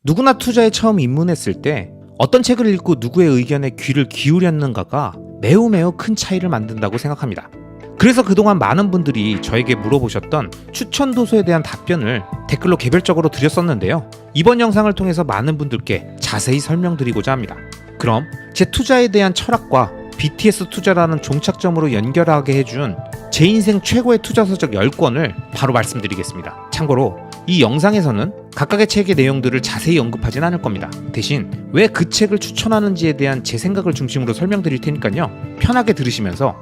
누구나 투자에 처음 입문했을 때 어떤 책을 읽고 누구의 의견에 귀를 기울였는가가 매우 큰 차이를 만든다고 생각합니다. 그래서 그동안 많은 분들이 저에게 물어보셨던 추천 도서에 대한 답변을 댓글로 개별적으로 드렸었는데요. 이번 영상을 통해서 많은 분들께 자세히 설명드리고자 합니다. 그럼 제 투자에 대한 철학과 BTS 투자라는 종착점으로 연결하게 해준 제 인생 최고의 투자 서적 10권을 바로 말씀드리겠습니다. 참고로 이 영상에서는 각각의 책의 내용들을 자세히 언급하진 않을 겁니다. 대신 왜 그 책을 추천하는지에 대한 제 생각을 중심으로 설명드릴 테니까요. 편하게 들으시면서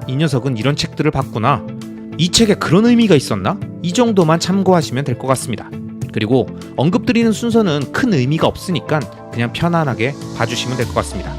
이 녀석은 이런 책들을 봤구나, 이 책에 그런 의미가 있었나? 이 정도만 참고하시면 될 것 같습니다. 그리고 언급드리는 순서는 큰 의미가 없으니까 그냥 편안하게 봐주시면 될 것 같습니다.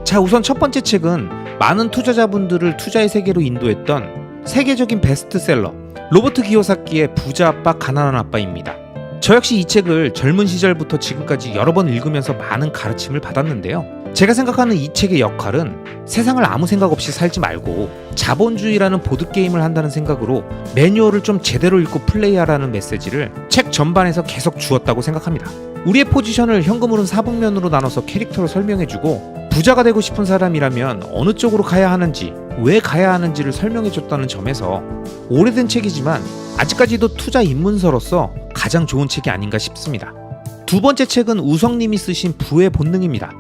자, 우선 첫 번째 책은 많은 투자자분들을 투자의 세계로 인도했던 세계적인 베스트셀러 로버트 기요사키의 부자 아빠 가난한 아빠입니다. 저 역시 이 책을 젊은 시절부터 지금까지 여러 번 읽으면서 많은 가르침을 받았는데요. 제가 생각하는 이 책의 역할은 세상을 아무 생각 없이 살지 말고 자본주의라는 보드게임을 한다는 생각으로 매뉴얼을 좀 제대로 읽고 플레이하라는 메시지를 책 전반에서 계속 주었다고 생각합니다. 우리의 포지션을 현금으로 4분면으로 나눠서 캐릭터로 설명해주고 부자가 되고 싶은 사람이라면 어느 쪽으로 가야 하는지, 왜 가야 하는지를 설명해줬다는 점에서 오래된 책이지만 아직까지도 투자 입문서로서 가장 좋은 책이 아닌가 싶습니다. 두 번째 책은 우성님이 쓰신 부의 본능입니다.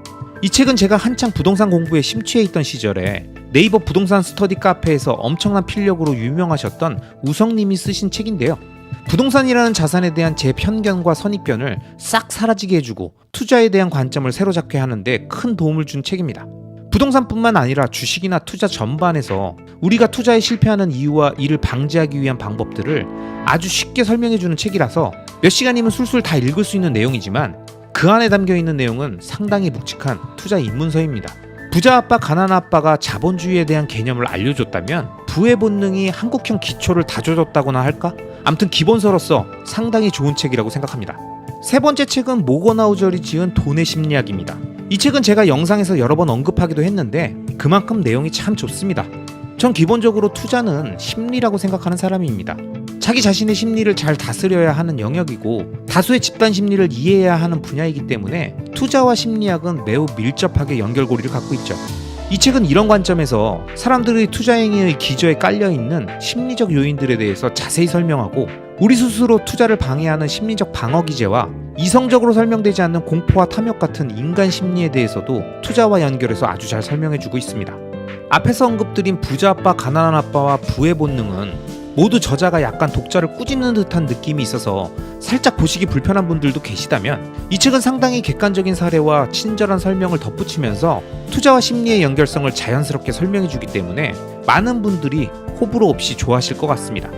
이 책은 제가 한창 부동산 공부에 심취해 있던 시절에 네이버 부동산 스터디 카페에서 엄청난 필력으로 유명하셨던 우성님이 쓰신 책인데요. 부동산이라는 자산에 대한 제 편견과 선입견을 싹 사라지게 해주고 투자에 대한 관점을 새로잡게 하는데 큰 도움을 준 책입니다. 부동산뿐만 아니라 주식이나 투자 전반에서 우리가 투자에 실패하는 이유와 이를 방지하기 위한 방법들을 아주 쉽게 설명해주는 책이라서 몇 시간이면 술술 다 읽을 수 있는 내용이지만 그 안에 담겨있는 내용은 상당히 묵직한 투자 입문서입니다. 부자 아빠 가난한 아빠가 자본주의에 대한 개념을 알려줬다면 부의 본능이 한국형 기초를 다져줬다고나 할까? 암튼 기본서로서 상당히 좋은 책이라고 생각합니다. 세 번째 책은 모거나우절이 지은 돈의 심리학입니다. 이 책은 제가 영상에서 여러 번 언급하기도 했는데 그만큼 내용이 참 좋습니다. 전 기본적으로 투자는 심리라고 생각하는 사람입니다. 자기 자신의 심리를 잘 다스려야 하는 영역이고 다수의 집단 심리를 이해해야 하는 분야이기 때문에 투자와 심리학은 매우 밀접하게 연결고리를 갖고 있죠. 이 책은 이런 관점에서 사람들의 투자 행위의 기저에 깔려있는 심리적 요인들에 대해서 자세히 설명하고 우리 스스로 투자를 방해하는 심리적 방어 기제와 이성적으로 설명되지 않는 공포와 탐욕 같은 인간 심리에 대해서도 투자와 연결해서 아주 잘 설명해주고 있습니다. 앞에서 언급드린 부자 아빠 가난한 아빠와 부의 본능은 모두 저자가 약간 독자를 꾸짖는 듯한 느낌이 있어서 살짝 보시기 불편한 분들도 계시다면 이 책은 상당히 객관적인 사례와 친절한 설명을 덧붙이면서 투자와 심리의 연결성을 자연스럽게 설명해주기 때문에 많은 분들이 호불호 없이 좋아하실 것 같습니다.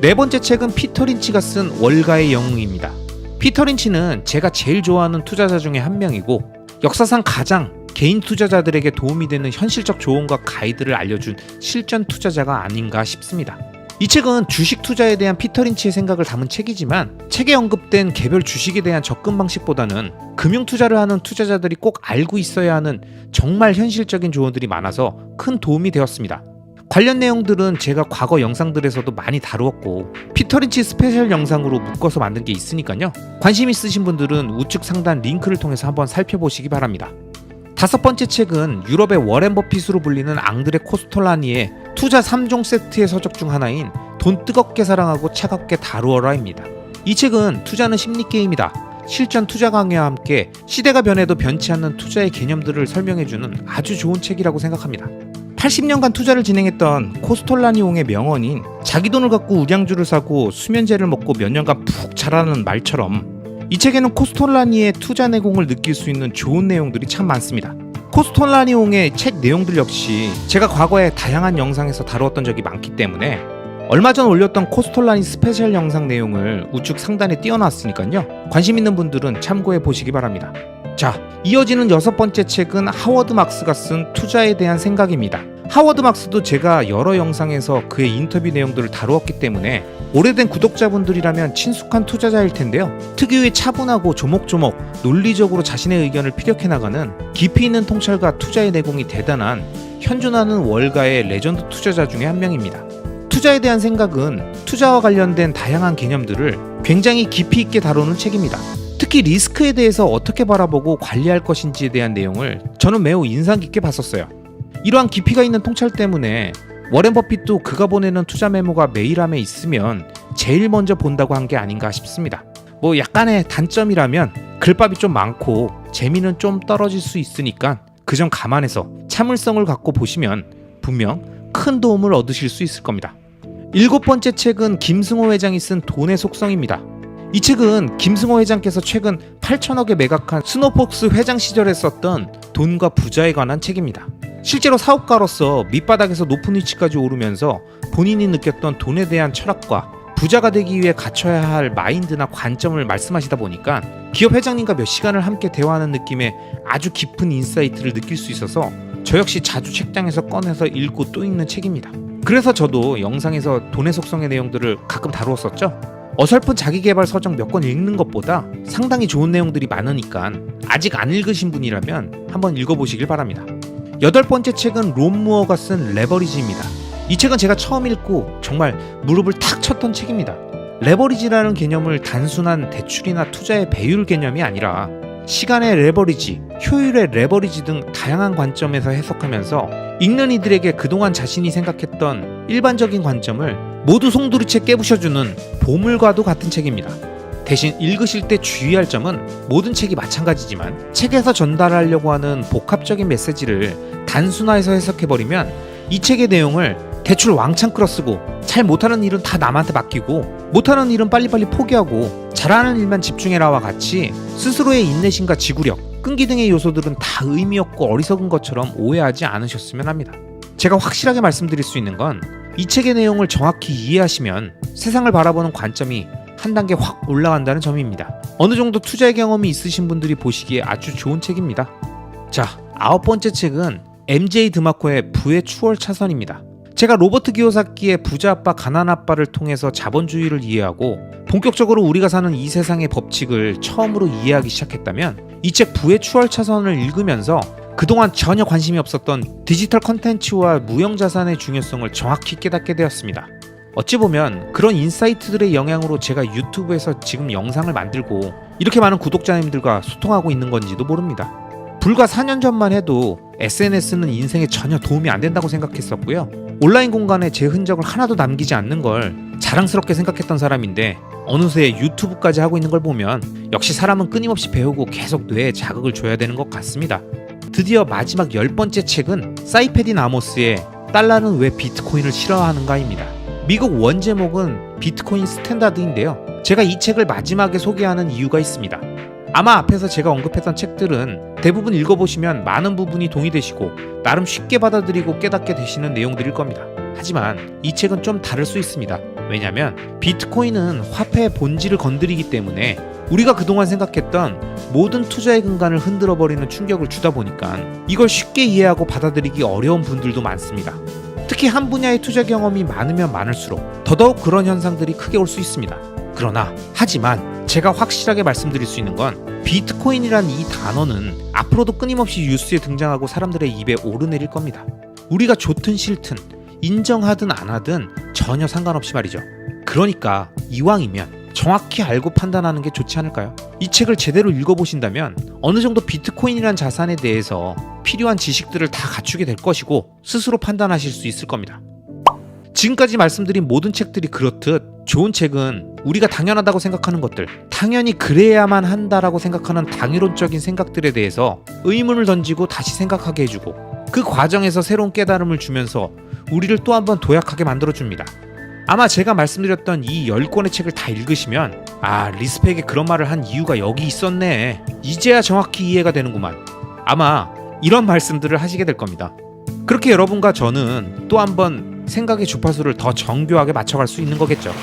네 번째 책은 피터 린치가 쓴 월가의 영웅입니다. 피터 린치는 제가 제일 좋아하는 투자자 중에 한 명이고 역사상 가장 개인 투자자들에게 도움이 되는 현실적 조언과 가이드를 알려준 실전 투자자가 아닌가 싶습니다. 이 책은 주식 투자에 대한 피터 린치의 생각을 담은 책이지만 책에 언급된 개별 주식에 대한 접근 방식보다는 금융 투자를 하는 투자자들이 꼭 알고 있어야 하는 정말 현실적인 조언들이 많아서 큰 도움이 되었습니다. 관련 내용들은 제가 과거 영상들에서도 많이 다루었고 피터 린치 스페셜 영상으로 묶어서 만든 게 있으니까요. 관심 있으신 분들은 우측 상단 링크를 통해서 한번 살펴보시기 바랍니다. 다섯 번째 책은 유럽의 워렌 버핏으로 불리는 앙드레 코스톨라니의 투자 3종 세트의 서적 중 하나인 돈 뜨겁게 사랑하고 차갑게 다루어라입니다. 이 책은 투자는 심리게임이다, 실전 투자 강의와 함께 시대가 변해도 변치 않는 투자의 개념들을 설명해주는 아주 좋은 책이라고 생각합니다. 80년간 투자를 진행했던 코스톨라니옹의 명언인 자기 돈을 갖고 우량주를 사고 수면제를 먹고 몇 년간 푹 자라는 말처럼 이 책에는 코스톨라니의 투자 내공을 느낄 수 있는 좋은 내용들이 참 많습니다. 코스톨라니옹의 책 내용들 역시 제가 과거에 다양한 영상에서 다루었던 적이 많기 때문에 얼마 전 올렸던 코스톨라니 스페셜 영상 내용을 우측 상단에 띄워놨으니까요. 관심 있는 분들은 참고해 보시기 바랍니다. 자, 이어지는 여섯 번째 책은 하워드 막스가 쓴 투자에 대한 생각입니다. 하워드 막스도 제가 여러 영상에서 그의 인터뷰 내용들을 다루었기 때문에 오래된 구독자분들이라면 친숙한 투자자일 텐데요. 특유의 차분하고 조목조목 논리적으로 자신의 의견을 피력해 나가는 깊이 있는 통찰과 투자의 내공이 대단한 현존하는 월가의 레전드 투자자 중에 한 명입니다. 투자에 대한 생각은 투자와 관련된 다양한 개념들을 굉장히 깊이 있게 다루는 책입니다. 특히 리스크에 대해서 어떻게 바라보고 관리할 것인지에 대한 내용을 저는 매우 인상 깊게 봤었어요. 이러한 깊이가 있는 통찰 때문에 워렌 버핏도 그가 보내는 투자 메모가 메일함에 있으면 제일 먼저 본다고 한 게 아닌가 싶습니다. 뭐 약간의 단점이라면 글밥이 좀 많고 재미는 좀 떨어질 수 있으니까 그 점 감안해서 참을성을 갖고 보시면 분명 큰 도움을 얻으실 수 있을 겁니다. 7번째 책은 김승호 회장이 쓴 돈의 속성입니다. 이 책은 김승호 회장께서 최근 8천억에 매각한 스노폭스 회장 시절에 썼던 돈과 부자에 관한 책입니다. 실제로 사업가로서 밑바닥에서 높은 위치까지 오르면서 본인이 느꼈던 돈에 대한 철학과 부자가 되기 위해 갖춰야 할 마인드나 관점을 말씀하시다 보니까 기업 회장님과 몇 시간을 함께 대화하는 느낌의 아주 깊은 인사이트를 느낄 수 있어서 저 역시 자주 책장에서 꺼내서 읽고 또 읽는 책입니다. 그래서 저도 영상에서 돈의 속성의 내용들을 가끔 다루었었죠. 어설픈 자기계발 서적 몇 권 읽는 것보다 상당히 좋은 내용들이 많으니까 아직 안 읽으신 분이라면 한번 읽어보시길 바랍니다. 8번째 책은 론 무어가 쓴 레버리지입니다. 이 책은 제가 처음 읽고 정말 무릎을 탁 쳤던 책입니다. 레버리지라는 개념을 단순한 대출이나 투자의 배율 개념이 아니라 시간의 레버리지, 효율의 레버리지 등 다양한 관점에서 해석하면서 읽는 이들에게 그동안 자신이 생각했던 일반적인 관점을 모두 송두리째 깨부셔주는 보물과도 같은 책입니다. 대신 읽으실 때 주의할 점은 모든 책이 마찬가지지만 책에서 전달하려고 하는 복합적인 메시지를 단순화해서 해석해버리면 이 책의 내용을 대출 왕창 끌어쓰고 잘 못하는 일은 다 남한테 맡기고 못하는 일은 빨리빨리 포기하고 잘하는 일만 집중해라와 같이 스스로의 인내심과 지구력, 끈기 등의 요소들은 다 의미 없고 어리석은 것처럼 오해하지 않으셨으면 합니다. 제가 확실하게 말씀드릴 수 있는 건 이 책의 내용을 정확히 이해하시면 세상을 바라보는 관점이 한 단계 확 올라간다는 점입니다. 어느 정도 투자의 경험이 있으신 분들이 보시기에 아주 좋은 책입니다. 자, 9번째 책은 MJ 드마코의 부의 추월 차선입니다. 제가 로버트 기요사키의 부자 아빠 가난 아빠를 통해서 자본주의를 이해하고 본격적으로 우리가 사는 이 세상의 법칙을 처음으로 이해하기 시작했다면 이 책 부의 추월 차선을 읽으면서 그동안 전혀 관심이 없었던 디지털 컨텐츠와 무형자산의 중요성을 정확히 깨닫게 되었습니다. 어찌 보면 그런 인사이트들의 영향으로 제가 유튜브에서 지금 영상을 만들고 이렇게 많은 구독자님들과 소통하고 있는 건지도 모릅니다. 불과 4년 전만 해도 SNS는 인생에 전혀 도움이 안 된다고 생각했었고요. 온라인 공간에 제 흔적을 하나도 남기지 않는 걸 자랑스럽게 생각했던 사람인데 어느새 유튜브까지 하고 있는 걸 보면 역시 사람은 끊임없이 배우고 계속 뇌에 자극을 줘야 되는 것 같습니다. 드디어 마지막 10번째 책은 사이페딘 아모스의 달러는 왜 비트코인을 싫어하는가입니다. 미국 원제목은 비트코인 스탠다드인데요. 제가 이 책을 마지막에 소개하는 이유가 있습니다. 아마 앞에서 제가 언급했던 책들은 대부분 읽어보시면 많은 부분이 동의되시고 나름 쉽게 받아들이고 깨닫게 되시는 내용들일 겁니다. 하지만 이 책은 좀 다를 수 있습니다. 왜냐면 비트코인은 화폐의 본질을 건드리기 때문에 우리가 그동안 생각했던 모든 투자의 근간을 흔들어버리는 충격을 주다 보니까 이걸 쉽게 이해하고 받아들이기 어려운 분들도 많습니다. 특히 한 분야의 투자 경험이 많으면 많을수록 더더욱 그런 현상들이 크게 올 수 있습니다. 하지만 제가 확실하게 말씀드릴 수 있는 건 비트코인이란 이 단어는 앞으로도 끊임없이 뉴스에 등장하고 사람들의 입에 오르내릴 겁니다. 우리가 좋든 싫든 인정하든 안 하든 전혀 상관없이 말이죠. 그러니까 이왕이면 정확히 알고 판단하는 게 좋지 않을까요? 이 책을 제대로 읽어보신다면 어느 정도 비트코인이란 자산에 대해서 필요한 지식들을 다 갖추게 될 것이고 스스로 판단하실 수 있을 겁니다. 지금까지 말씀드린 모든 책들이 그렇듯 좋은 책은 우리가 당연하다고 생각하는 것들, 당연히 그래야만 한다라고 생각하는 당위론적인 생각들에 대해서 의문을 던지고 다시 생각하게 해주고 그 과정에서 새로운 깨달음을 주면서 우리를 또 한 번 도약하게 만들어줍니다. 아마 제가 말씀드렸던 이 10권의 책을 다 읽으시면 리스펙에 그런 말을 한 이유가 여기 있었네, 이제야 정확히 이해가 되는구만, 아마 이런 말씀들을 하시게 될 겁니다. 그렇게 여러분과 저는 또 한 번 생각의 주파수를 더 정교하게 맞춰갈 수 있는 거겠죠.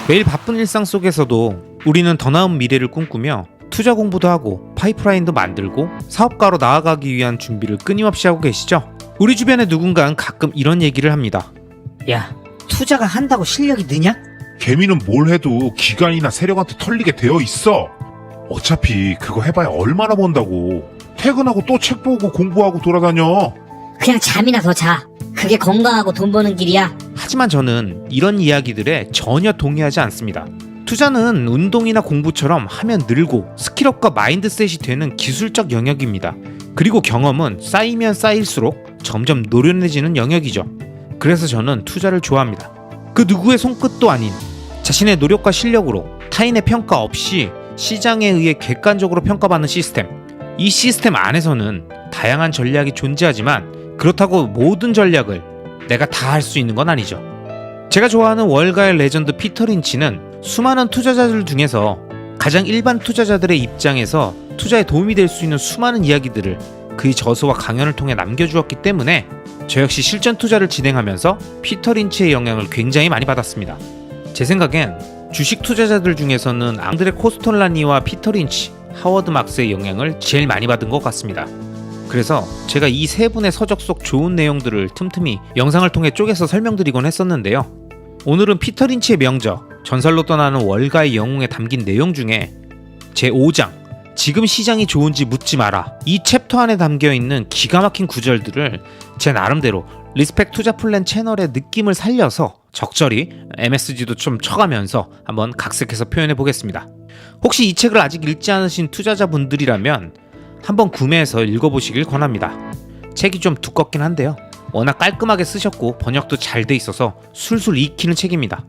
매일 바쁜 일상 속에서도 우리는 더 나은 미래를 꿈꾸며 투자 공부도 하고 파이프라인도 만들고 사업가로 나아가기 위한 준비를 끊임없이 하고 계시죠? 우리 주변의 누군가는 가끔 이런 얘기를 합니다. 야, 투자가 한다고 실력이 느냐? 개미는 뭘 해도 기관이나 세력한테 털리게 되어 있어. 어차피 그거 해봐야 얼마나 번다고. 퇴근하고 또 책 보고 공부하고 돌아다녀. 그냥 잠이나 더 자. 그게 건강하고 돈 버는 길이야. 하지만 저는 이런 이야기들에 전혀 동의하지 않습니다. 투자는 운동이나 공부처럼 하면 늘고 스킬업과 마인드셋이 되는 기술적 영역입니다. 그리고 경험은 쌓이면 쌓일수록 점점 노련해지는 영역이죠. 그래서 저는 투자를 좋아합니다. 그 누구의 손끝도 아닌 자신의 노력과 실력으로 타인의 평가 없이 시장에 의해 객관적으로 평가받는 시스템. 이 시스템 안에서는 다양한 전략이 존재하지만 그렇다고 모든 전략을 내가 다 할 수 있는 건 아니죠. 제가 좋아하는 월가의 레전드 피터 린치는 수많은 투자자들 중에서 가장 일반 투자자들의 입장에서 투자에 도움이 될 수 있는 수많은 이야기들을 그의 저서와 강연을 통해 남겨주었기 때문에 저 역시 실전 투자를 진행하면서 피터 린치의 영향을 굉장히 많이 받았습니다. 제 생각엔 주식 투자자들 중에서는 앙드레 코스톨라니와 피터 린치, 하워드 막스의 영향을 제일 많이 받은 것 같습니다. 그래서 제가 이 세 분의 서적 속 좋은 내용들을 틈틈이 영상을 통해 쪼개서 설명드리곤 했었는데요. 오늘은 피터 린치의 명저, 전설로 떠나는 월가의 영웅에 담긴 내용 중에 제 5장, 지금 시장이 좋은지 묻지 마라. 이 챕터 안에 담겨있는 기가 막힌 구절들을 제 나름대로 리스펙 투자 플랜 채널의 느낌을 살려서 적절히 MSG도 좀 쳐가면서 한번 각색해서 표현해 보겠습니다. 혹시 이 책을 아직 읽지 않으신 투자자분들이라면 한번 구매해서 읽어보시길 권합니다. 책이 좀 두껍긴 한데요. 워낙 깔끔하게 쓰셨고 번역도 잘 돼 있어서 술술 익히는 책입니다.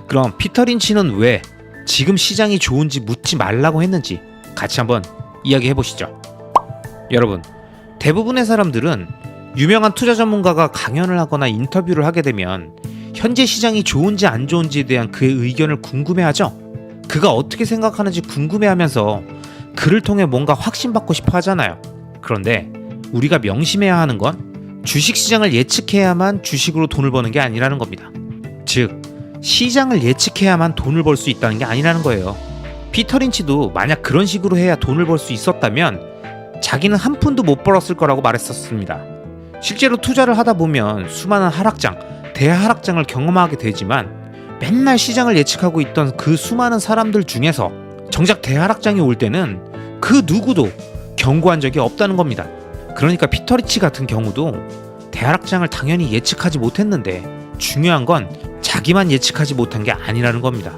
그럼 피터 린치는 왜 지금 시장이 좋은지 묻지 말라고 했는지 같이 한번 이야기해 보시죠. 여러분, 대부분의 사람들은 유명한 투자 전문가가 강연을 하거나 인터뷰를 하게 되면 현재 시장이 좋은지 안 좋은지에 대한 그의 의견을 궁금해하죠. 그가 어떻게 생각하는지 궁금해하면서 그를 통해 뭔가 확신받고 싶어 하잖아요. 그런데 우리가 명심해야 하는 건 주식시장을 예측해야만 주식으로 돈을 버는 게 아니라는 겁니다. 즉, 시장을 예측해야만 돈을 벌 수 있다는 게 아니라는 거예요. 피터 린치도 만약 그런 식으로 해야 돈을 벌 수 있었다면 자기는 한 푼도 못 벌었을 거라고 말했었습니다. 실제로 투자를 하다 보면 수많은 하락장, 대하락장을 경험하게 되지만 맨날 시장을 예측하고 있던 그 수많은 사람들 중에서 정작 대하락장이 올 때는 그 누구도 경고한 적이 없다는 겁니다. 그러니까 피터 린치 같은 경우도 대하락장을 당연히 예측하지 못했는데 중요한 건 자기만 예측하지 못한 게 아니라는 겁니다.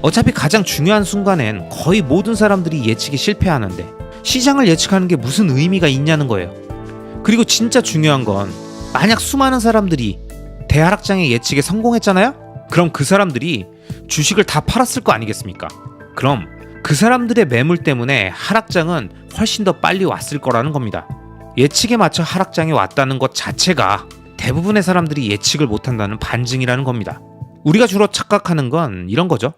어차피 가장 중요한 순간엔 거의 모든 사람들이 예측에 실패하는데 시장을 예측하는 게 무슨 의미가 있냐는 거예요. 그리고 진짜 중요한 건 만약 수많은 사람들이 대하락장의 예측에 성공했잖아요? 그럼 그 사람들이 주식을 다 팔았을 거 아니겠습니까? 그럼 그 사람들의 매물 때문에 하락장은 훨씬 더 빨리 왔을 거라는 겁니다. 예측에 맞춰 하락장이 왔다는 것 자체가 대부분의 사람들이 예측을 못한다는 반증이라는 겁니다. 우리가 주로 착각하는 건 이런 거죠.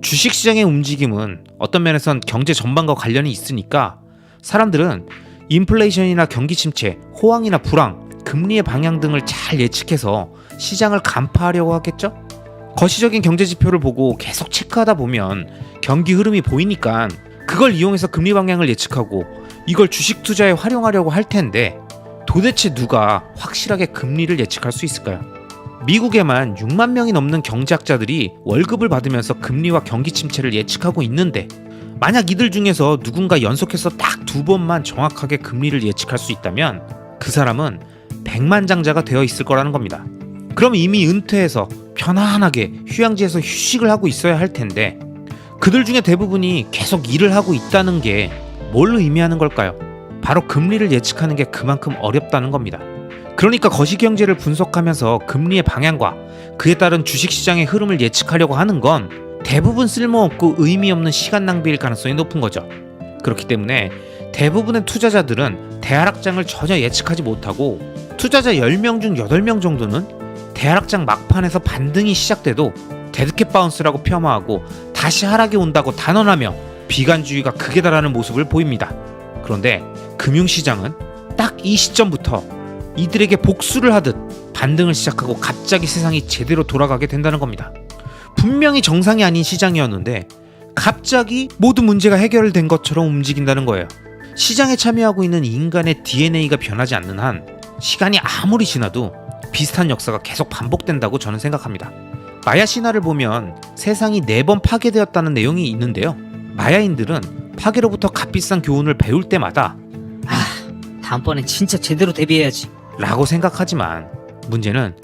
주식시장의 움직임은 어떤 면에선 경제 전반과 관련이 있으니까 사람들은 인플레이션이나 경기 침체, 호황이나 불황, 금리의 방향 등을 잘 예측해서 시장을 간파하려고 하겠죠? 거시적인 경제 지표를 보고 계속 체크하다 보면 경기 흐름이 보이니까 그걸 이용해서 금리 방향을 예측하고 이걸 주식 투자에 활용하려고 할 텐데 도대체 누가 확실하게 금리를 예측할 수 있을까요? 미국에만 6만 명이 넘는 경제학자들이 월급을 받으면서 금리와 경기 침체를 예측하고 있는데 만약 이들 중에서 누군가 연속해서 딱 2번만 정확하게 금리를 예측할 수 있다면 그 사람은 백만장자가 되어 있을 거라는 겁니다. 그럼 이미 은퇴해서 편안하게 휴양지에서 휴식을 하고 있어야 할 텐데 그들 중에 대부분이 계속 일을 하고 있다는 게 뭘 의미하는 걸까요? 바로 금리를 예측하는 게 그만큼 어렵다는 겁니다. 그러니까 거시경제를 분석하면서 금리의 방향과 그에 따른 주식시장의 흐름을 예측하려고 하는 건 대부분 쓸모없고 의미 없는 시간 낭비일 가능성이 높은 거죠. 그렇기 때문에 대부분의 투자자들은 대하락장을 전혀 예측하지 못하고 투자자 10명 중 8명 정도는 대하락장 막판에서 반등이 시작돼도 데드캣 바운스라고 폄하하고 다시 하락이 온다고 단언하며 비관주의가 극에 달하는 모습을 보입니다. 그런데 금융시장은 딱 이 시점부터 이들에게 복수를 하듯 반등을 시작하고 갑자기 세상이 제대로 돌아가게 된다는 겁니다. 분명히 정상이 아닌 시장이었는데 갑자기 모든 문제가 해결된 것처럼 움직인다는 거예요. 시장에 참여하고 있는 인간의 DNA가 변하지 않는 한 시간이 아무리 지나도 비슷한 역사가 계속 반복된다고 저는 생각합니다. 마야 신화를 보면 세상이 4번 파괴되었다는 내용이 있는데요. 마야인들은 파괴로부터 값비싼 교훈을 배울 때마다 다음번엔 진짜 제대로 대비해야지 라고 생각하지만 문제는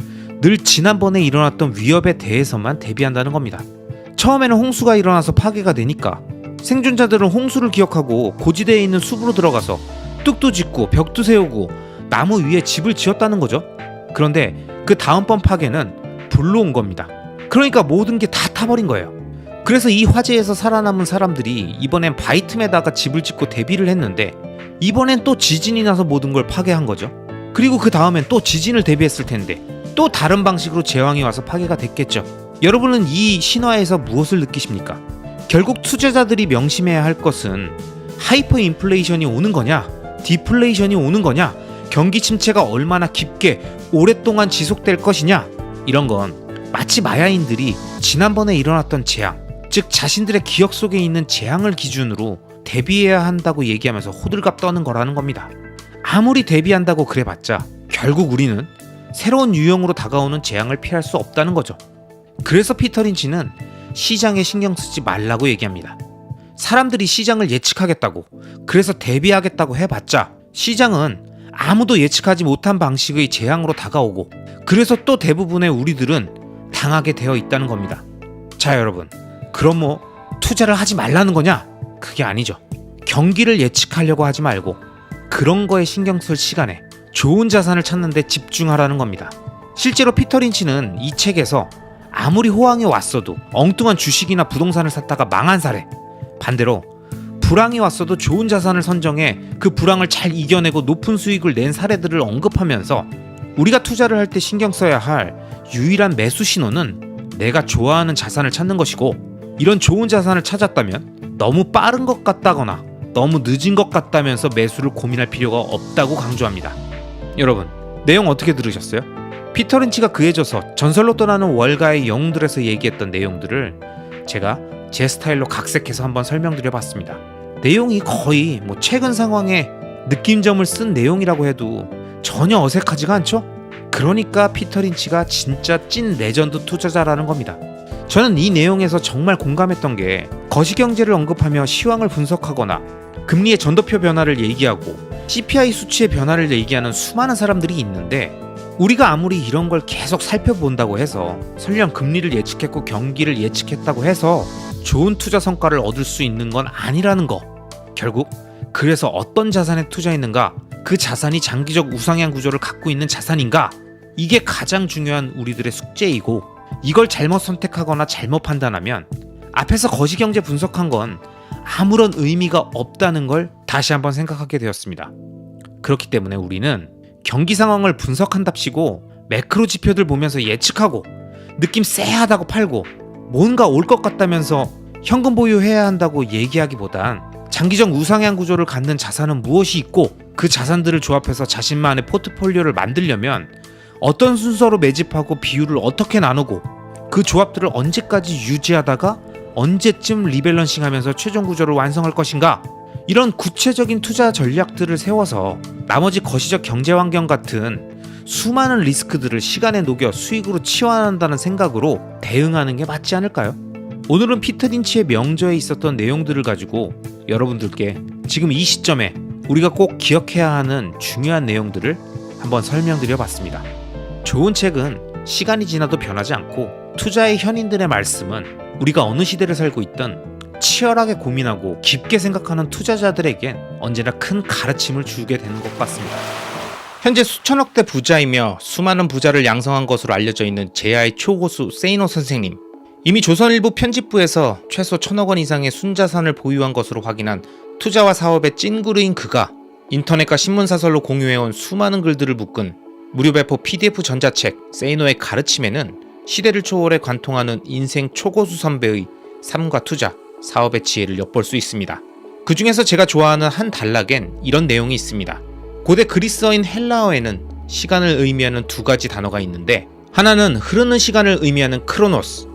늘 지난번에 일어났던 위협에 대해서만 대비한다는 겁니다. 처음에는 홍수가 일어나서 파괴가 되니까 생존자들은 홍수를 기억하고 고지대에 있는 숲으로 들어가서 뚝도 짓고 벽도 세우고 나무 위에 집을 지었다는 거죠. 그런데 그 다음번 파괴는 불로 온 겁니다. 그러니까 모든 게 다 타버린 거예요. 그래서 이 화재에서 살아남은 사람들이 이번엔 바이틈에다가 집을 짓고 대비를 했는데 이번엔 또 지진이 나서 모든 걸 파괴한 거죠. 그리고 그 다음엔 또 지진을 대비했을 텐데 또 다른 방식으로 재앙이 와서 파괴가 됐겠죠. 여러분은 이 신화에서 무엇을 느끼십니까? 결국 투자자들이 명심해야 할 것은 하이퍼 인플레이션이 오는 거냐, 디플레이션이 오는 거냐, 경기 침체가 얼마나 깊게 오랫동안 지속될 것이냐, 이런 건 마치 마야인들이 지난번에 일어났던 재앙, 즉 자신들의 기억 속에 있는 재앙을 기준으로 대비해야 한다고 얘기하면서 호들갑 떠는 거라는 겁니다. 아무리 대비한다고 그래봤자 결국 우리는 새로운 유형으로 다가오는 재앙을 피할 수 없다는 거죠. 그래서 피터 린치는 시장에 신경 쓰지 말라고 얘기합니다. 사람들이 시장을 예측하겠다고, 그래서 대비하겠다고 해봤자 시장은 아무도 예측하지 못한 방식의 재앙으로 다가오고, 그래서 또 대부분의 우리들은 당하게 되어 있다는 겁니다. 자, 여러분, 그럼 뭐 투자를 하지 말라는 거냐? 그게 아니죠. 경기를 예측하려고 하지 말고 그런 거에 신경 쓸 시간에 좋은 자산을 찾는 데 집중하라는 겁니다. 실제로 피터 린치는 이 책에서 아무리 호황이 왔어도 엉뚱한 주식이나 부동산을 샀다가 망한 사례, 반대로 불황이 왔어도 좋은 자산을 선정해 그 불황을 잘 이겨내고 높은 수익을 낸 사례들을 언급하면서 우리가 투자를 할 때 신경 써야 할 유일한 매수 신호는 내가 좋아하는 자산을 찾는 것이고, 이런 좋은 자산을 찾았다면 너무 빠른 것 같다거나 너무 늦은 것 같다면서 매수를 고민할 필요가 없다고 강조합니다. 여러분, 내용 어떻게 들으셨어요? 피터 린치가 그해져서 전설로 떠나는 월가의 영웅들에서 얘기했던 내용들을 제가 제 스타일로 각색해서 한번 설명드려봤습니다. 내용이 거의 최근 상황에 느낌점을 쓴 내용이라고 해도 전혀 어색하지가 않죠? 그러니까 피터 린치가 진짜 찐 레전드 투자자라는 겁니다. 저는 이 내용에서 정말 공감했던 게, 거시경제를 언급하며 시황을 분석하거나 금리의 전도표 변화를 얘기하고 CPI 수치의 변화를 얘기하는 수많은 사람들이 있는데, 우리가 아무리 이런 걸 계속 살펴본다고 해서, 설령 금리를 예측했고 경기를 예측했다고 해서 좋은 투자 성과를 얻을 수 있는 건 아니라는 거. 결국 그래서 어떤 자산에 투자했는가, 그 자산이 장기적 우상향 구조를 갖고 있는 자산인가, 이게 가장 중요한 우리들의 숙제이고, 이걸 잘못 선택하거나 잘못 판단하면 앞에서 거시경제 분석한 건 아무런 의미가 없다는 걸 다시 한번 생각하게 되었습니다. 그렇기 때문에 우리는 경기 상황을 분석한답시고 매크로 지표들 보면서 예측하고 느낌 쎄하다고 팔고 뭔가 올 것 같다면서 현금 보유해야 한다고 얘기하기보단 장기적 우상향 구조를 갖는 자산은 무엇이 있고, 그 자산들을 조합해서 자신만의 포트폴리오를 만들려면 어떤 순서로 매집하고 비율을 어떻게 나누고 그 조합들을 언제까지 유지하다가 언제쯤 리밸런싱하면서 최종 구조를 완성할 것인가, 이런 구체적인 투자 전략들을 세워서 나머지 거시적 경제 환경 같은 수많은 리스크들을 시간에 녹여 수익으로 치환한다는 생각으로 대응하는 게 맞지 않을까요? 오늘은 피터 린치의 명저에 있었던 내용들을 가지고 여러분들께 지금 이 시점에 우리가 꼭 기억해야 하는 중요한 내용들을 한번 설명드려 봤습니다. 좋은 책은 시간이 지나도 변하지 않고, 투자의 현인들의 말씀은 우리가 어느 시대를 살고 있든 치열하게 고민하고 깊게 생각하는 투자자들에겐 언제나 큰 가르침을 주게 되는 것 같습니다. 현재 수천억대 부자이며 수많은 부자를 양성한 것으로 알려져 있는 제야의 초고수 세이노 선생님, 이미 조선일보 편집부에서 최소 1,000억 원 이상의 순자산을 보유한 것으로 확인한 투자와 사업의 찐구르인 그가 인터넷과 신문사설로 공유해온 수많은 글들을 묶은 무료 배포 PDF 전자책 세이노의 가르침에는 시대를 초월해 관통하는 인생 초고수 선배의 삶과 투자, 사업의 지혜를 엿볼 수 있습니다. 그 중에서 제가 좋아하는 한 단락엔 이런 내용이 있습니다. 고대 그리스어인 헬라어에는 시간을 의미하는 두 가지 단어가 있는데, 하나는 흐르는 시간을 의미하는 크로노스,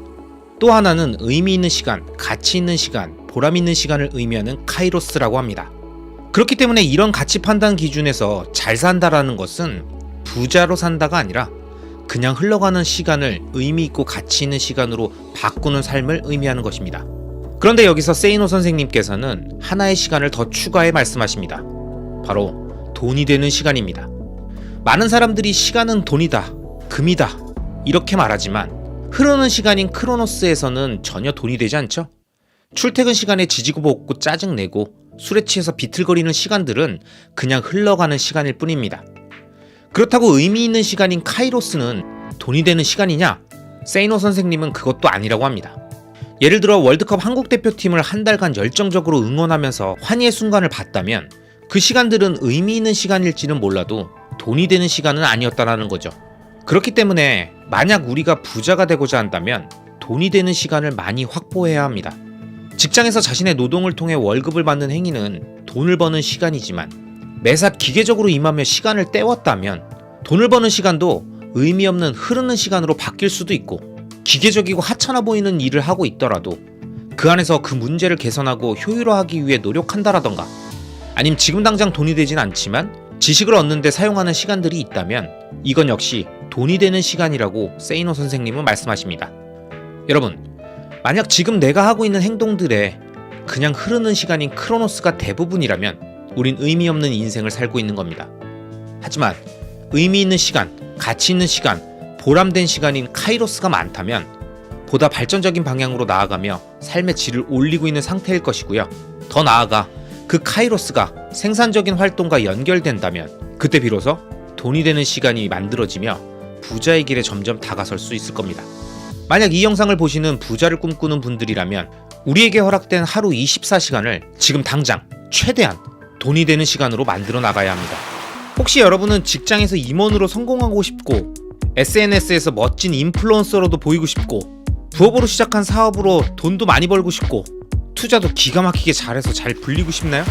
또 하나는 의미 있는 시간, 가치 있는 시간, 보람 있는 시간을 의미하는 카이로스라고 합니다. 그렇기 때문에 이런 가치 판단 기준에서 잘 산다라는 것은 부자로 산다가 아니라 그냥 흘러가는 시간을 의미 있고 가치 있는 시간으로 바꾸는 삶을 의미하는 것입니다. 그런데 여기서 세이노 선생님께서는 하나의 시간을 더 추가해 말씀하십니다. 바로 돈이 되는 시간입니다. 많은 사람들이 시간은 돈이다, 금이다 이렇게 말하지만 흐르는 시간인 크로노스에서는 전혀 돈이 되지 않죠. 출퇴근 시간에 지지고 볶고 짜증내고 술에 취해서 비틀거리는 시간들은 그냥 흘러가는 시간일 뿐입니다. 그렇다고 의미 있는 시간인 카이로스는 돈이 되는 시간이냐? 세이노 선생님은 그것도 아니라고 합니다. 예를 들어 월드컵 한국 대표팀을 한 달간 열정적으로 응원하면서 환희의 순간을 봤다면 그 시간들은 의미 있는 시간일지는 몰라도 돈이 되는 시간은 아니었다라는 거죠. 그렇기 때문에 만약 우리가 부자가 되고자 한다면 돈이 되는 시간을 많이 확보해야 합니다. 직장에서 자신의 노동을 통해 월급을 받는 행위는 돈을 버는 시간이지만 매사 기계적으로 임하며 시간을 때웠다면 돈을 버는 시간도 의미 없는 흐르는 시간으로 바뀔 수도 있고, 기계적이고 하찮아 보이는 일을 하고 있더라도 그 안에서 그 문제를 개선하고 효율화하기 위해 노력한다라던가, 아님 지금 당장 돈이 되진 않지만 지식을 얻는 데 사용하는 시간들이 있다면 이건 역시 돈이 되는 시간이라고 세이노 선생님은 말씀하십니다. 여러분, 만약 지금 내가 하고 있는 행동들에 그냥 흐르는 시간인 크로노스가 대부분이라면 우린 의미 없는 인생을 살고 있는 겁니다. 하지만 의미 있는 시간, 가치 있는 시간, 보람된 시간인 카이로스가 많다면 보다 발전적인 방향으로 나아가며 삶의 질을 올리고 있는 상태일 것이고요. 더 나아가 그 카이로스가 생산적인 활동과 연결된다면 그때 비로소 돈이 되는 시간이 만들어지며 부자의 길에 점점 다가설 수 있을 겁니다. 만약 이 영상을 보시는 부자를 꿈꾸는 분들이라면 우리에게 허락된 하루 24시간을 지금 당장 최대한 돈이 되는 시간으로 만들어 나가야 합니다. 혹시 여러분은 직장에서 임원으로 성공하고 싶고 SNS에서 멋진 인플루언서로도 보이고 싶고 부업으로 시작한 사업으로 돈도 많이 벌고 싶고 투자도 기가 막히게 잘해서 잘 불리고 싶나요?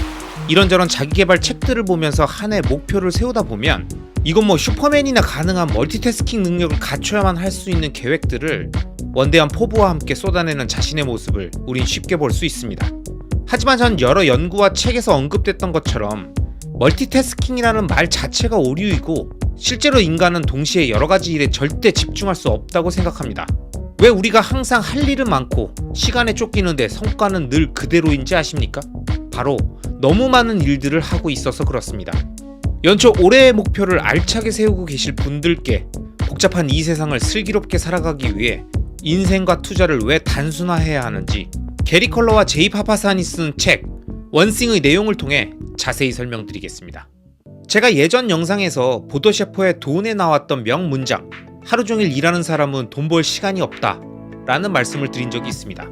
이런저런 자기계발 책들을 보면서 한 해 목표를 세우다 보면 이건 뭐 슈퍼맨이나 가능한 멀티태스킹 능력을 갖춰야만 할 수 있는 계획들을 원대한 포부와 함께 쏟아내는 자신의 모습을 우린 쉽게 볼 수 있습니다. 하지만 전 여러 연구와 책에서 언급됐던 것처럼 멀티태스킹이라는 말 자체가 오류이고 실제로 인간은 동시에 여러 가지 일에 절대 집중할 수 없다고 생각합니다. 왜 우리가 항상 할 일은 많고 시간에 쫓기는데 성과는 늘 그대로인지 아십니까? 바로 너무 많은 일들을 하고 있어서 그렇습니다. 연초 올해의 목표를 알차게 세우고 계실 분들께 복잡한 이 세상을 슬기롭게 살아가기 위해 인생과 투자를 왜 단순화해야 하는지 게리 컬러와 제이 파파산이 쓴 책 원싱의 내용을 통해 자세히 설명드리겠습니다. 제가 예전 영상에서 보도셰퍼의 돈에 나왔던 명문장 하루 종일 일하는 사람은 돈 벌 시간이 없다 라는 말씀을 드린 적이 있습니다.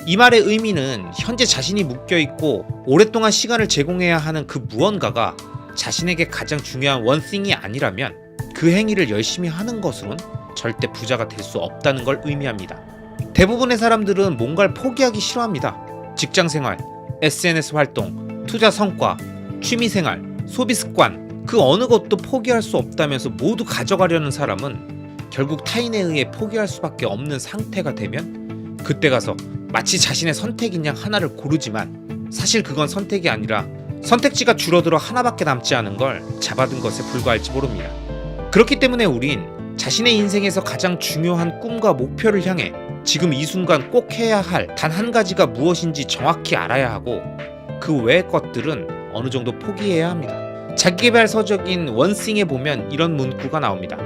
이 말의 의미는 현재 자신이 묶여있고 오랫동안 시간을 제공해야 하는 그 무언가가 자신에게 가장 중요한 원thing이 아니라면 그 행위를 열심히 하는 것으론 절대 부자가 될 수 없다는 걸 의미합니다. 대부분의 사람들은 뭔가를 포기하기 싫어합니다. 직장생활, SNS 활동, 투자 성과, 취미생활, 소비습관, 그 어느 것도 포기할 수 없다면서 모두 가져가려는 사람은 결국 타인에 의해 포기할 수밖에 없는 상태가 되면 그때 가서 마치 자신의 선택인 양 하나를 고르지만 사실 그건 선택이 아니라 선택지가 줄어들어 하나밖에 남지 않은 걸 잡아든 것에 불과할지 모릅니다. 그렇기 때문에 우린 자신의 인생에서 가장 중요한 꿈과 목표를 향해 지금 이 순간 꼭 해야 할 단 한 가지가 무엇인지 정확히 알아야 하고 그 외의 것들은 어느 정도 포기해야 합니다. 자기계발 서적인 원싱에 보면 이런 문구가 나옵니다.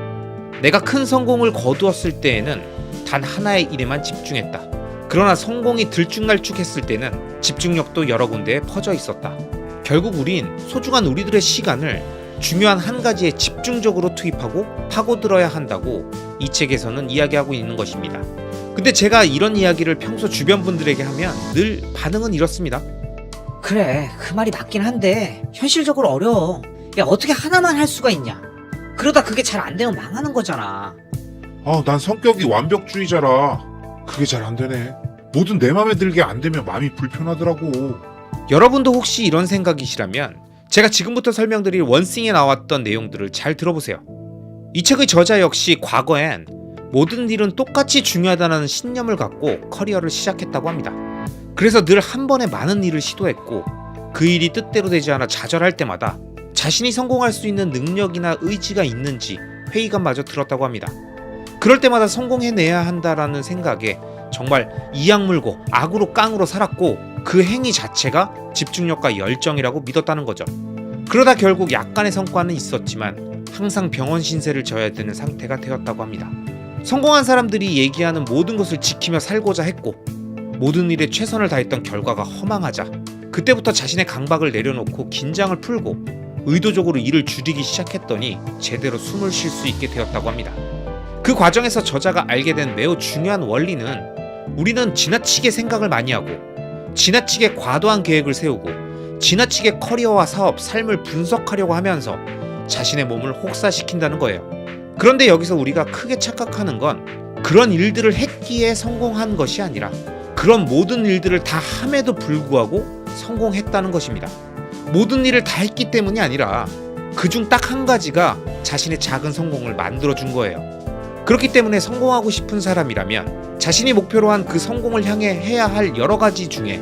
내가 큰 성공을 거두었을 때에는 단 하나의 일에만 집중했다. 그러나 성공이 들쭉날쭉했을 때는 집중력도 여러 군데에 퍼져 있었다. 결국 우린 소중한 우리들의 시간을 중요한 한 가지에 집중적으로 투입하고 파고들어야 한다고 이 책에서는 이야기하고 있는 것입니다. 근데 제가 이런 이야기를 평소 주변 분들에게 하면 늘 반응은 이렇습니다. 그래, 그 말이 맞긴 한데 현실적으로 어려워. 야, 어떻게 하나만 할 수가 있냐? 그러다 그게 잘 안 되면 망하는 거잖아. 난 성격이 완벽주의자라 그게 잘 안 되네. 뭐든 내 맘에 들게 안 되면 마음이 불편하더라고. 여러분도 혹시 이런 생각이시라면 제가 지금부터 설명드릴 원싱에 나왔던 내용들을 잘 들어보세요. 이 책의 저자 역시 과거엔 모든 일은 똑같이 중요하다는 신념을 갖고 커리어를 시작했다고 합니다. 그래서 늘 한 번에 많은 일을 시도했고 그 일이 뜻대로 되지 않아 좌절할 때마다 자신이 성공할 수 있는 능력이나 의지가 있는지 회의감마저 들었다고 합니다. 그럴 때마다 성공해내야 한다라는 생각에 정말 이악 물고 악으로 깡으로 살았고 그 행위 자체가 집중력과 열정이라고 믿었다는 거죠. 그러다 결국 약간의 성과는 있었지만 항상 병원 신세를 져야 되는 상태가 되었다고 합니다. 성공한 사람들이 얘기하는 모든 것을 지키며 살고자 했고 모든 일에 최선을 다했던 결과가 허망하자 그때부터 자신의 강박을 내려놓고 긴장을 풀고 의도적으로 일을 줄이기 시작했더니 제대로 숨을 쉴 수 있게 되었다고 합니다. 그 과정에서 저자가 알게 된 매우 중요한 원리는 우리는 지나치게 생각을 많이 하고 지나치게 과도한 계획을 세우고 지나치게 커리어와 사업, 삶을 분석하려고 하면서 자신의 몸을 혹사시킨다는 거예요. 그런데 여기서 우리가 크게 착각하는 건 그런 일들을 했기에 성공한 것이 아니라 그런 모든 일들을 다 함에도 불구하고 성공했다는 것입니다. 모든 일을 다 했기 때문이 아니라 그중 딱 한 가지가 자신의 작은 성공을 만들어준 거예요. 그렇기 때문에 성공하고 싶은 사람이라면 자신이 목표로 한 그 성공을 향해 해야 할 여러 가지 중에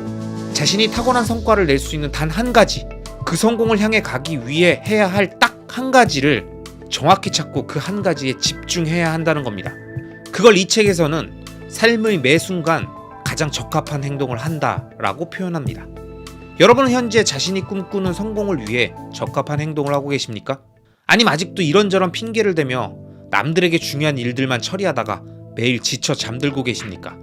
자신이 타고난 성과를 낼 수 있는 단 한 가지, 그 성공을 향해 가기 위해 해야 할 딱 한 가지를 정확히 찾고 그 한 가지에 집중해야 한다는 겁니다. 그걸 이 책에서는 삶의 매 순간 가장 적합한 행동을 한다라고 표현합니다. 여러분은 현재 자신이 꿈꾸는 성공을 위해 적합한 행동을 하고 계십니까? 아니면 아직도 이런저런 핑계를 대며 남들에게 중요한 일들만 처리하다가 매일 지쳐 잠들고 계십니까?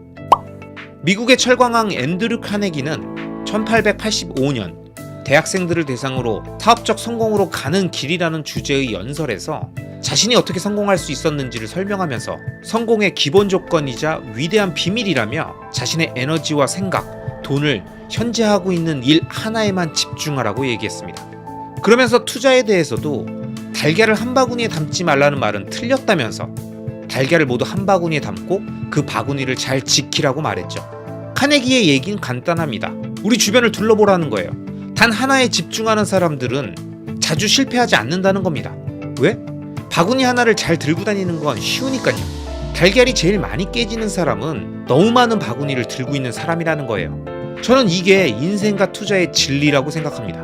미국의 철광왕 앤드류 카네기는 1885년 대학생들을 대상으로 사업적 성공으로 가는 길이라는 주제의 연설에서 자신이 어떻게 성공할 수 있었는지를 설명하면서 성공의 기본 조건이자 위대한 비밀이라며 자신의 에너지와 생각, 돈을 현재 하고 있는 일 하나에만 집중하라고 얘기했습니다. 그러면서 투자에 대해서도 달걀을 한 바구니에 담지 말라는 말은 틀렸다면서 달걀을 모두 한 바구니에 담고 그 바구니를 잘 지키라고 말했죠. 카네기의 얘기는 간단합니다. 우리 주변을 둘러보라는 거예요. 단 하나에 집중하는 사람들은 자주 실패하지 않는다는 겁니다. 왜? 바구니 하나를 잘 들고 다니는 건 쉬우니까요. 달걀이 제일 많이 깨지는 사람은 너무 많은 바구니를 들고 있는 사람이라는 거예요. 저는 이게 인생과 투자의 진리라고 생각합니다.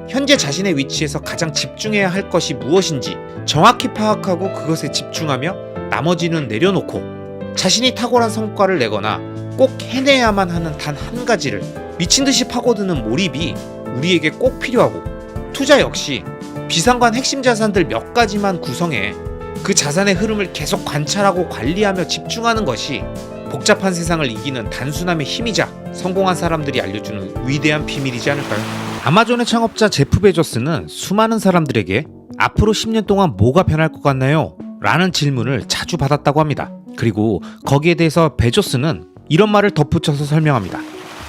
현재 자신의 위치에서 가장 집중해야 할 것이 무엇인지 정확히 파악하고 그것에 집중하며 나머지는 내려놓고 자신이 탁월한 성과를 내거나 꼭 해내야만 하는 단 한 가지를 미친 듯이 파고드는 몰입이 우리에게 꼭 필요하고, 투자 역시 비상관 핵심 자산들 몇 가지만 구성해 그 자산의 흐름을 계속 관찰하고 관리하며 집중하는 것이 복잡한 세상을 이기는 단순함의 힘이자 성공한 사람들이 알려주는 위대한 비밀이지 않을까요? 아마존의 창업자 제프 베조스는 수많은 사람들에게 앞으로 10년 동안 뭐가 변할 것 같나요? 라는 질문을 자주 받았다고 합니다. 그리고 거기에 대해서 베조스는 이런 말을 덧붙여서 설명합니다.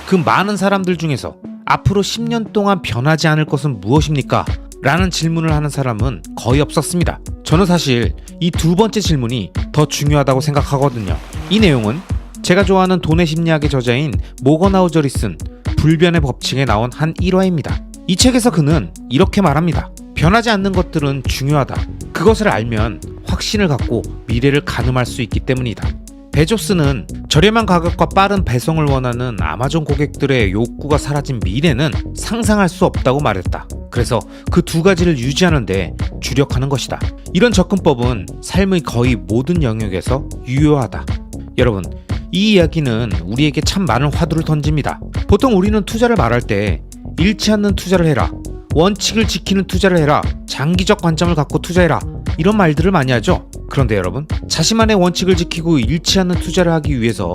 그 많은 사람들 중에서 앞으로 10년 동안 변하지 않을 것은 무엇입니까? 라는 질문을 하는 사람은 거의 없었습니다. 저는 사실 이 두 번째 질문이 더 중요하다고 생각하거든요. 이 내용은 제가 좋아하는 돈의 심리학의 저자인 모건 하우저리 쓴 불변의 법칙에 나온 한 일화입니다. 이 책에서 그는 이렇게 말합니다. 변하지 않는 것들은 중요하다. 그것을 알면 확신을 갖고 미래를 가늠할 수 있기 때문이다. 베조스는 저렴한 가격과 빠른 배송을 원하는 아마존 고객들의 욕구가 사라진 미래는 상상할 수 없다고 말했다. 그래서 그 두 가지를 유지하는데 주력하는 것이다. 이런 접근법은 삶의 거의 모든 영역에서 유효하다. 여러분, 이 이야기는 우리에게 참 많은 화두를 던집니다. 보통 우리는 투자를 말할 때 잃지 않는 투자를 해라, 원칙을 지키는 투자를 해라, 장기적 관점을 갖고 투자해라, 이런 말들을 많이 하죠. 그런데 여러분, 자신만의 원칙을 지키고 잃지 않는 투자를 하기 위해서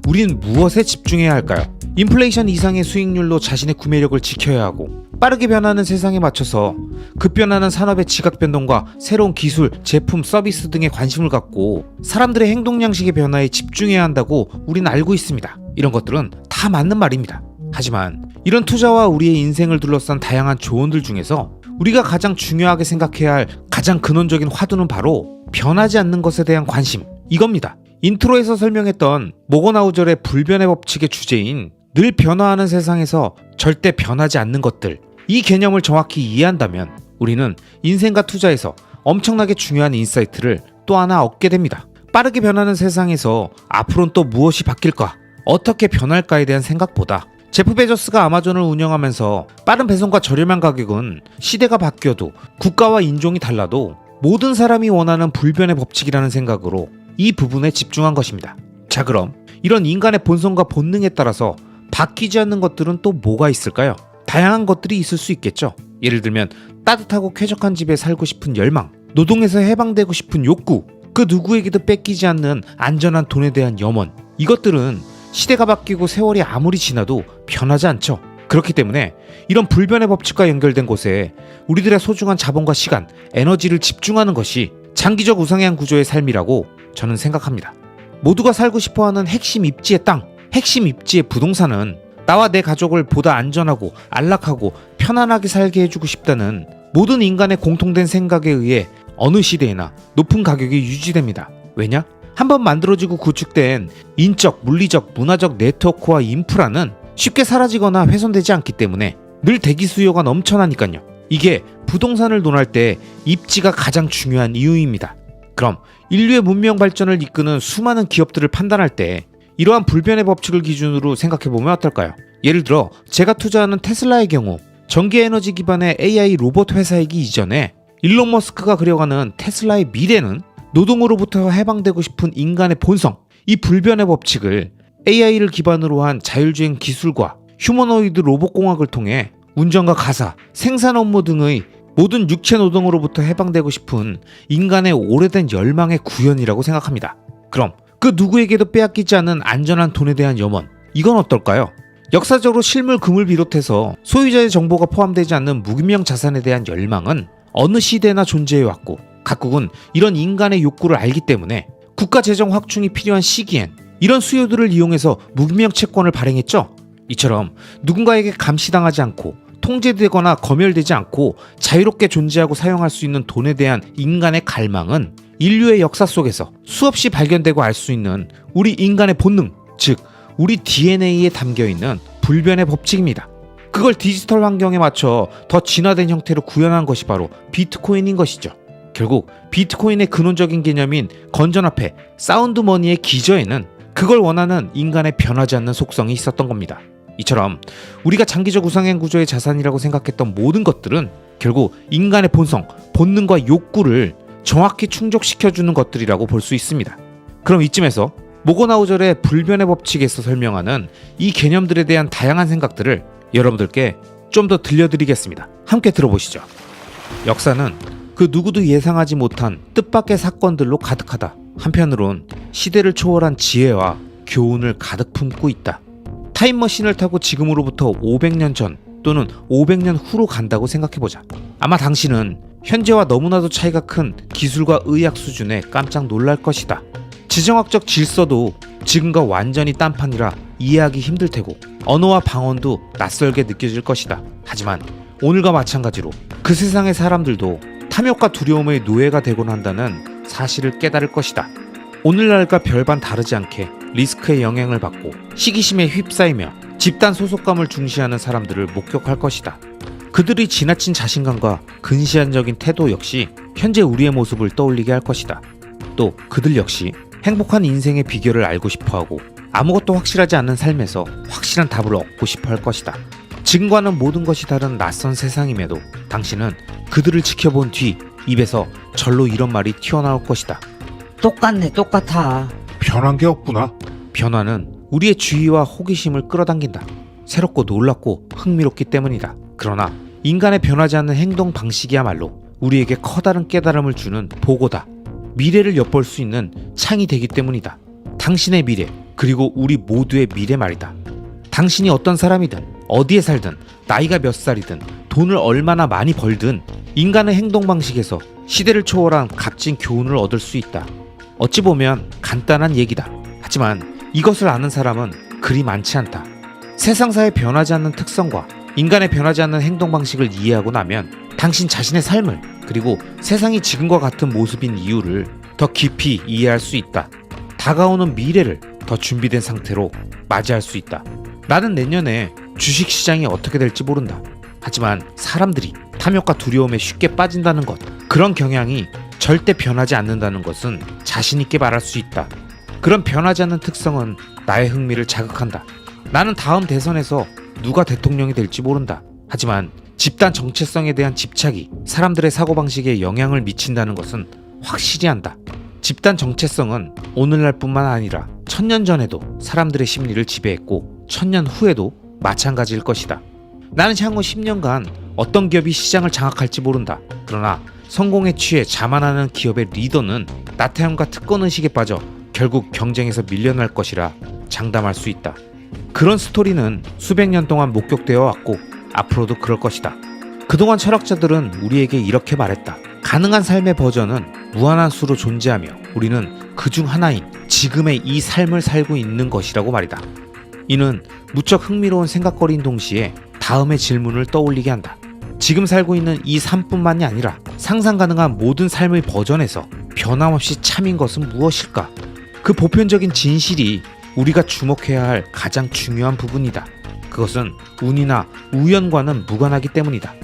우리는 무엇에 집중해야 할까요? 인플레이션 이상의 수익률로 자신의 구매력을 지켜야 하고, 빠르게 변하는 세상에 맞춰서 급변하는 산업의 지각 변동과 새로운 기술, 제품, 서비스 등에 관심을 갖고 사람들의 행동 양식의 변화에 집중해야 한다고 우리는 알고 있습니다. 이런 것들은 다 맞는 말입니다. 하지만 이런 투자와 우리의 인생을 둘러싼 다양한 조언들 중에서 우리가 가장 중요하게 생각해야 할 가장 근원적인 화두는 바로 변하지 않는 것에 대한 관심, 이겁니다. 인트로에서 설명했던 모건 하우저의 불변의 법칙의 주제인 늘 변화하는 세상에서 절대 변하지 않는 것들, 이 개념을 정확히 이해한다면 우리는 인생과 투자에서 엄청나게 중요한 인사이트를 또 하나 얻게 됩니다. 빠르게 변하는 세상에서 앞으로는 또 무엇이 바뀔까? 어떻게 변할까에 대한 생각보다 제프 베조스가 아마존을 운영하면서 빠른 배송과 저렴한 가격은 시대가 바뀌어도 국가와 인종이 달라도 모든 사람이 원하는 불변의 법칙이라는 생각으로 이 부분에 집중한 것입니다. 자, 그럼 이런 인간의 본성과 본능에 따라서 바뀌지 않는 것들은 또 뭐가 있을까요? 다양한 것들이 있을 수 있겠죠. 예를 들면 따뜻하고 쾌적한 집에 살고 싶은 열망, 노동에서 해방되고 싶은 욕구, 그 누구에게도 뺏기지 않는 안전한 돈에 대한 염원, 이것들은 시대가 바뀌고 세월이 아무리 지나도 변하지 않죠. 그렇기 때문에 이런 불변의 법칙과 연결된 곳에 우리들의 소중한 자본과 시간, 에너지를 집중하는 것이 장기적 우상향 구조의 삶이라고 저는 생각합니다. 모두가 살고 싶어하는 핵심 입지의 땅, 핵심 입지의 부동산은 나와 내 가족을 보다 안전하고 안락하고 편안하게 살게 해주고 싶다는 모든 인간의 공통된 생각에 의해 어느 시대에나 높은 가격이 유지됩니다. 왜냐? 한번 만들어지고 구축된 인적, 물리적, 문화적 네트워크와 인프라는 쉽게 사라지거나 훼손되지 않기 때문에 늘 대기 수요가 넘쳐나니까요. 이게 부동산을 논할 때 입지가 가장 중요한 이유입니다. 그럼 인류의 문명 발전을 이끄는 수많은 기업들을 판단할 때 이러한 불변의 법칙을 기준으로 생각해보면 어떨까요? 예를 들어 제가 투자하는 테슬라의 경우 전기에너지 기반의 AI 로봇 회사이기 이전에 일론 머스크가 그려가는 테슬라의 미래는 노동으로부터 해방되고 싶은 인간의 본성, 이 불변의 법칙을 AI를 기반으로 한 자율주행 기술과 휴머노이드 로봇공학을 통해 운전과 가사, 생산 업무 등의 모든 육체 노동으로부터 해방되고 싶은 인간의 오래된 열망의 구현이라고 생각합니다. 그럼 그 누구에게도 빼앗기지 않은 안전한 돈에 대한 염원, 이건 어떨까요? 역사적으로 실물 금을 비롯해서 소유자의 정보가 포함되지 않는 무기명 자산에 대한 열망은 어느 시대나 존재해왔고 각국은 이런 인간의 욕구를 알기 때문에 국가 재정 확충이 필요한 시기엔 이런 수요들을 이용해서 무기명 채권을 발행했죠. 이처럼 누군가에게 감시당하지 않고 통제되거나 검열되지 않고 자유롭게 존재하고 사용할 수 있는 돈에 대한 인간의 갈망은 인류의 역사 속에서 수없이 발견되고 알 수 있는 우리 인간의 본능, 즉 우리 DNA에 담겨있는 불변의 법칙입니다. 그걸 디지털 환경에 맞춰 더 진화된 형태로 구현한 것이 바로 비트코인인 것이죠. 결국 비트코인의 근원적인 개념인 건전화폐, 사운드머니의 기저에는 그걸 원하는 인간의 변하지 않는 속성이 있었던 겁니다. 이처럼 우리가 장기적 우상향 구조의 자산이라고 생각했던 모든 것들은 결국 인간의 본성, 본능과 욕구를 정확히 충족시켜주는 것들이라고 볼 수 있습니다. 그럼 이쯤에서 모고나우절의 불변의 법칙에서 설명하는 이 개념들에 대한 다양한 생각들을 여러분들께 좀 더 들려드리겠습니다. 함께 들어보시죠. 역사는 그 누구도 예상하지 못한 뜻밖의 사건들로 가득하다. 한편으론 시대를 초월한 지혜와 교훈을 가득 품고 있다. 타임머신을 타고 지금으로부터 500년 전 또는 500년 후로 간다고 생각해보자. 아마 당신은 현재와 너무나도 차이가 큰 기술과 의학 수준에 깜짝 놀랄 것이다. 지정학적 질서도 지금과 완전히 딴판이라 이해하기 힘들 테고 언어와 방언도 낯설게 느껴질 것이다. 하지만 오늘과 마찬가지로 그 세상의 사람들도 탐욕과 두려움의 노예가 되곤 한다는 사실을 깨달을 것이다. 오늘날과 별반 다르지 않게 리스크의 영향을 받고 시기심에 휩싸이며 집단 소속감을 중시하는 사람들을 목격할 것이다. 그들의 지나친 자신감과 근시안적인 태도 역시 현재 우리의 모습을 떠올리게 할 것이다. 또 그들 역시 행복한 인생의 비결을 알고 싶어하고 아무것도 확실하지 않은 삶에서 확실한 답을 얻고 싶어 할 것이다. 지금과는 모든 것이 다른 낯선 세상임에도 당신은 그들을 지켜본 뒤 입에서 절로 이런 말이 튀어나올 것이다. 똑같네, 똑같아. 변한 게 없구나. 변화는 우리의 주의와 호기심을 끌어당긴다. 새롭고 놀랍고 흥미롭기 때문이다. 그러나 인간의 변하지 않는 행동 방식이야말로 우리에게 커다란 깨달음을 주는 보고다. 미래를 엿볼 수 있는 창이 되기 때문이다. 당신의 미래, 그리고 우리 모두의 미래 말이다. 당신이 어떤 사람이든 어디에 살든 나이가 몇 살이든 돈을 얼마나 많이 벌든 인간의 행동 방식에서 시대를 초월한 값진 교훈을 얻을 수 있다. 어찌 보면 간단한 얘기다. 하지만 이것을 아는 사람은 그리 많지 않다. 세상사의 변하지 않는 특성과 인간의 변하지 않는 행동 방식을 이해하고 나면 당신 자신의 삶을, 그리고 세상이 지금과 같은 모습인 이유를 더 깊이 이해할 수 있다. 다가오는 미래를 더 준비된 상태로 맞이할 수 있다. 나는 내년에 주식시장이 어떻게 될지 모른다. 하지만 사람들이 탐욕과 두려움에 쉽게 빠진다는 것, 그런 경향이 절대 변하지 않는다는 것은 자신있게 말할 수 있다. 그런 변하지 않는 특성은 나의 흥미를 자극한다. 나는 다음 대선에서 누가 대통령이 될지 모른다. 하지만 집단 정체성에 대한 집착이 사람들의 사고방식에 영향을 미친다는 것은 확실히 안다. 집단 정체성은 오늘날뿐만 아니라 1000년 전에도 사람들의 심리를 지배했고 1000년 후에도 마찬가지일 것이다. 나는 향후 10년간 어떤 기업이 시장을 장악할지 모른다. 그러나 성공에 취해 자만하는 기업의 리더는 나태함과 특권의식에 빠져 결국 경쟁에서 밀려날 것이라 장담할 수 있다. 그런 스토리는 수백 년 동안 목격되어 왔고 앞으로도 그럴 것이다. 그동안 철학자들은 우리에게 이렇게 말했다. 가능한 삶의 버전은 무한한 수로 존재하며 우리는 그중 하나인 지금의 이 삶을 살고 있는 것이라고 말이다. 이는 무척 흥미로운 생각거리인 동시에 다음의 질문을 떠올리게 한다. 지금 살고 있는 이 삶뿐만이 아니라 상상 가능한 모든 삶의 버전에서 변함없이 참인 것은 무엇일까? 그 보편적인 진실이 우리가 주목해야 할 가장 중요한 부분이다. 그것은 운이나 우연과는 무관하기 때문이다.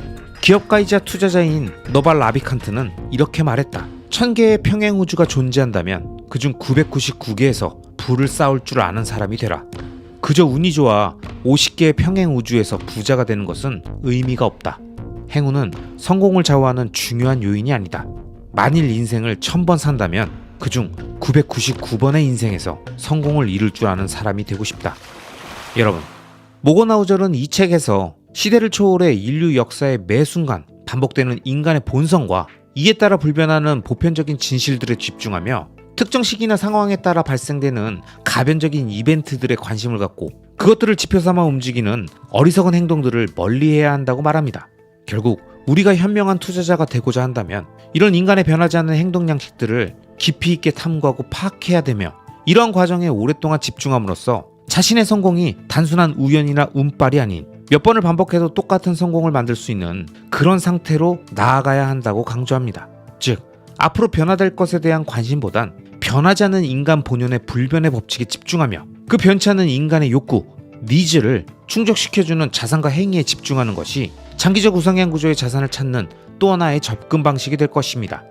기업가이자 투자자인 너발 라비칸트는 이렇게 말했다. 1000개의 평행우주가 존재한다면 그중 999개에서 부를 쌓을 줄 아는 사람이 되라. 그저 운이 좋아 50개의 평행우주에서 부자가 되는 것은 의미가 없다. 행운은 성공을 좌우하는 중요한 요인이 아니다. 만일 인생을 1000번 산다면 그중 999번의 인생에서 성공을 이룰 줄 아는 사람이 되고 싶다. 여러분, 모거나우절은 이 책에서 시대를 초월해 인류 역사의 매 순간 반복되는 인간의 본성과 이에 따라 불변하는 보편적인 진실들에 집중하며 특정 시기나 상황에 따라 발생되는 가변적인 이벤트들에 관심을 갖고 그것들을 지표 삼아 움직이는 어리석은 행동들을 멀리해야 한다고 말합니다. 결국 우리가 현명한 투자자가 되고자 한다면 이런 인간의 변하지 않는 행동 양식들을 깊이 있게 탐구하고 파악해야 되며 이러한 과정에 오랫동안 집중함으로써 자신의 성공이 단순한 우연이나 운빨이 아닌 몇 번을 반복해도 똑같은 성공을 만들 수 있는 그런 상태로 나아가야 한다고 강조합니다. 즉, 앞으로 변화될 것에 대한 관심보단 변하지 않는 인간 본연의 불변의 법칙에 집중하며 그 변치 않는 인간의 욕구, 니즈를 충족시켜주는 자산과 행위에 집중하는 것이 장기적 우상향 구조의 자산을 찾는 또 하나의 접근 방식이 될 것입니다.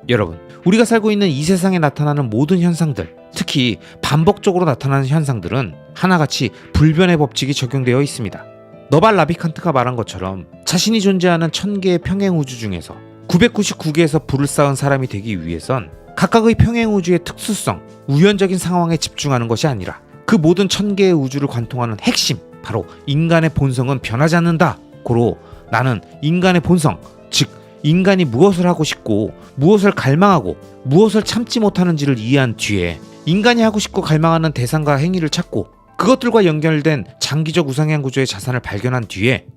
여러분, 우리가 살고 있는 이 세상에 나타나는 모든 현상들, 특히 반복적으로 나타나는 현상들은 하나같이 불변의 법칙이 적용되어 있습니다. 너발 라비칸트가 말한 것처럼 자신이 존재하는 1000개의 평행우주 중에서 999개에서 부를 쌓은 사람이 되기 위해선 각각의 평행우주의 특수성, 우연적인 상황에 집중하는 것이 아니라 그 모든 1000개의 우주를 관통하는 핵심, 바로 인간의 본성은 변하지 않는다. 고로 나는 인간의 본성, 즉 인간이 무엇을 하고 싶고 무엇을 갈망하고 무엇을 참지 못하는지를 이해한 뒤에 인간이 하고 싶고 갈망하는 대상과 행위를 찾고 그것들과 연결된 장기적 우상향 구조의 자산을 발견한 뒤에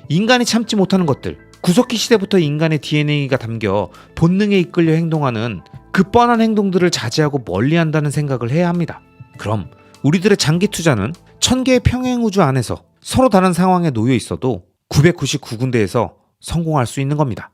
인간이 참지 못하는 것들, 구석기 시대부터 인간의 DNA가 담겨 본능에 이끌려 행동하는 그 뻔한 행동들을 자제하고 멀리한다는 생각을 해야 합니다. 그럼 우리들의 장기 투자는 1000개의 평행우주 안에서 서로 다른 상황에 놓여 있어도 999군데에서 성공할 수 있는 겁니다.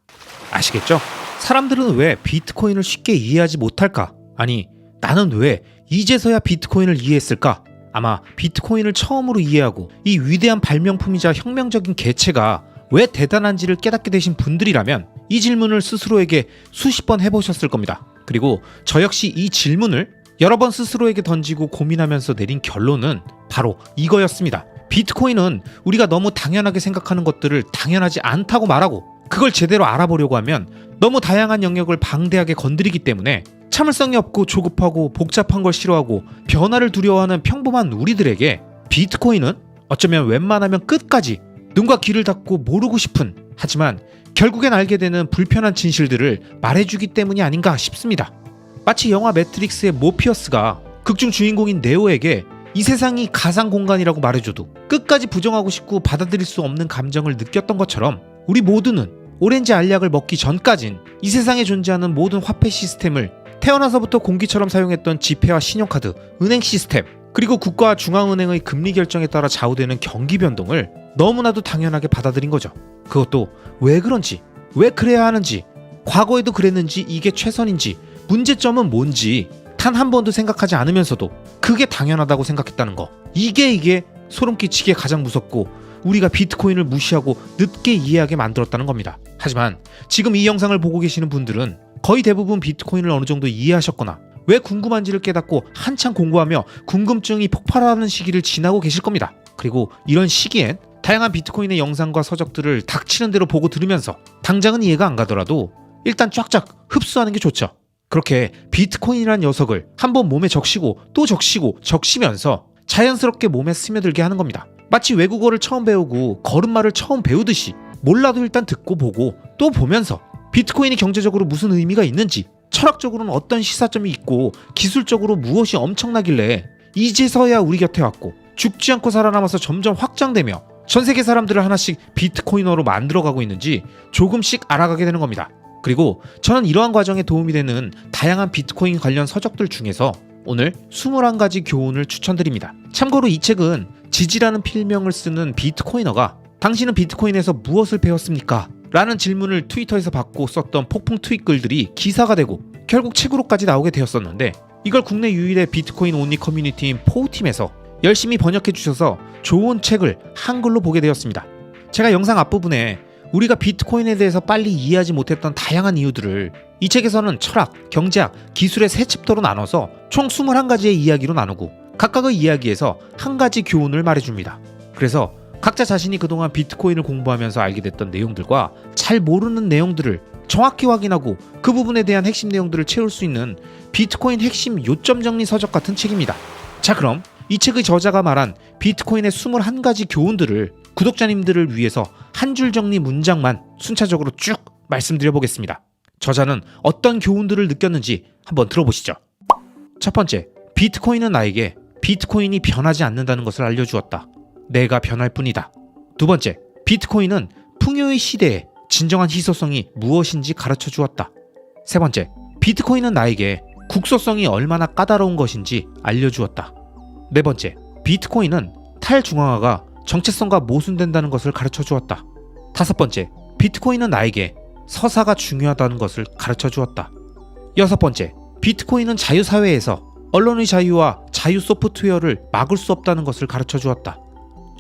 아시겠죠? 사람들은 왜 비트코인을 쉽게 이해하지 못할까? 아니, 나는 왜 이제서야 비트코인을 이해했을까? 아마 비트코인을 처음으로 이해하고 이 위대한 발명품이자 혁명적인 개체가 왜 대단한지를 깨닫게 되신 분들이라면 이 질문을 스스로에게 수십 번 해보셨을 겁니다. 그리고 저 역시 이 질문을 여러 번 스스로에게 던지고 고민하면서 내린 결론은 바로 이거였습니다. 비트코인은 우리가 너무 당연하게 생각하는 것들을 당연하지 않다고 말하고 그걸 제대로 알아보려고 하면 너무 다양한 영역을 방대하게 건드리기 때문에 참을성이 없고 조급하고 복잡한 걸 싫어하고 변화를 두려워하는 평범한 우리들에게 비트코인은 어쩌면 웬만하면 끝까지 눈과 귀를 닫고 모르고 싶은, 하지만 결국엔 알게 되는 불편한 진실들을 말해주기 때문이 아닌가 싶습니다. 마치 영화 매트릭스의 모피어스가 극중 주인공인 네오에게 이 세상이 가상 공간이라고 말해줘도 끝까지 부정하고 싶고 받아들일 수 없는 감정을 느꼈던 것처럼 우리 모두는 오렌지 알약을 먹기 전까진 이 세상에 존재하는 모든 화폐 시스템을 태어나서부터 공기처럼 사용했던 지폐와 신용카드, 은행 시스템, 그리고 국가 중앙은행의 금리 결정에 따라 좌우되는 경기 변동을 너무나도 당연하게 받아들인 거죠. 그것도 왜 그런지, 왜 그래야 하는지, 과거에도 그랬는지 이게 최선인지, 문제점은 뭔지 단 한 번도 생각하지 않으면서도 그게 당연하다고 생각했다는 거. 이게 소름 끼치게 가장 무섭고 우리가 비트코인을 무시하고 늦게 이해하게 만들었다는 겁니다. 하지만 지금 이 영상을 보고 계시는 분들은 거의 대부분 비트코인을 어느 정도 이해하셨거나 왜 궁금한지를 깨닫고 한창 공부하며 궁금증이 폭발하는 시기를 지나고 계실 겁니다. 그리고 이런 시기엔 다양한 비트코인의 영상과 서적들을 닥치는 대로 보고 들으면서 당장은 이해가 안 가더라도 일단 쫙쫙 흡수하는 게 좋죠. 그렇게 비트코인이라는 녀석을 한번 몸에 적시고 또 적시면서 자연스럽게 몸에 스며들게 하는 겁니다. 마치 외국어를 처음 배우고 걸음마를 처음 배우듯이 몰라도 일단 듣고 보고 또 보면서 비트코인이 경제적으로 무슨 의미가 있는지, 철학적으로는 어떤 시사점이 있고 기술적으로 무엇이 엄청나길래 이제서야 우리 곁에 왔고 죽지 않고 살아남아서 점점 확장되며 전 세계 사람들을 하나씩 비트코이너로 만들어가고 있는지 조금씩 알아가게 되는 겁니다. 그리고 저는 이러한 과정에 도움이 되는 다양한 비트코인 관련 서적들 중에서 오늘 21가지 교훈을 추천드립니다. 참고로 이 책은 지지라는 필명을 쓰는 비트코이너가 당신은 비트코인에서 무엇을 배웠습니까? 라는 질문을 트위터에서 받고 썼던 폭풍 트윗 글들이 기사가 되고 결국 책으로까지 나오게 되었었는데, 이걸 국내 유일의 비트코인 온리 커뮤니티인 포우팀에서 열심히 번역해 주셔서 좋은 책을 한글로 보게 되었습니다. 제가 영상 앞부분에 우리가 비트코인에 대해서 빨리 이해하지 못했던 다양한 이유들을 이 책에서는 철학, 경제학, 기술의 세 챕터로 나눠서 총 21가지의 이야기로 나누고 각각의 이야기에서 한 가지 교훈을 말해줍니다. 그래서 각자 자신이 그동안 비트코인을 공부하면서 알게 됐던 내용들과 잘 모르는 내용들을 정확히 확인하고 그 부분에 대한 핵심 내용들을 채울 수 있는 비트코인 핵심 요점 정리 서적 같은 책입니다. 자, 그럼 이 책의 저자가 말한 비트코인의 21가지 교훈들을 구독자님들을 위해서 한 줄 정리 문장만 순차적으로 쭉 말씀드려 보겠습니다. 저자는 어떤 교훈들을 느꼈는지 한번 들어보시죠. 첫 번째, 비트코인은 나에게 비트코인이 변하지 않는다는 것을 알려주었다. 내가 변할 뿐이다. 두 번째, 비트코인은 풍요의 시대에 진정한 희소성이 무엇인지 가르쳐 주었다. 세 번째, 비트코인은 나에게 국소성이 얼마나 까다로운 것인지 알려주었다. 네 번째, 비트코인은 탈중앙화가 정체성과 모순된다는 것을 가르쳐 주었다. 다섯 번째, 비트코인은 나에게 서사가 중요하다는 것을 가르쳐 주었다. 여섯 번째, 비트코인은 자유사회에서 언론의 자유와 자유 소프트웨어를 막을 수 없다는 것을 가르쳐 주었다.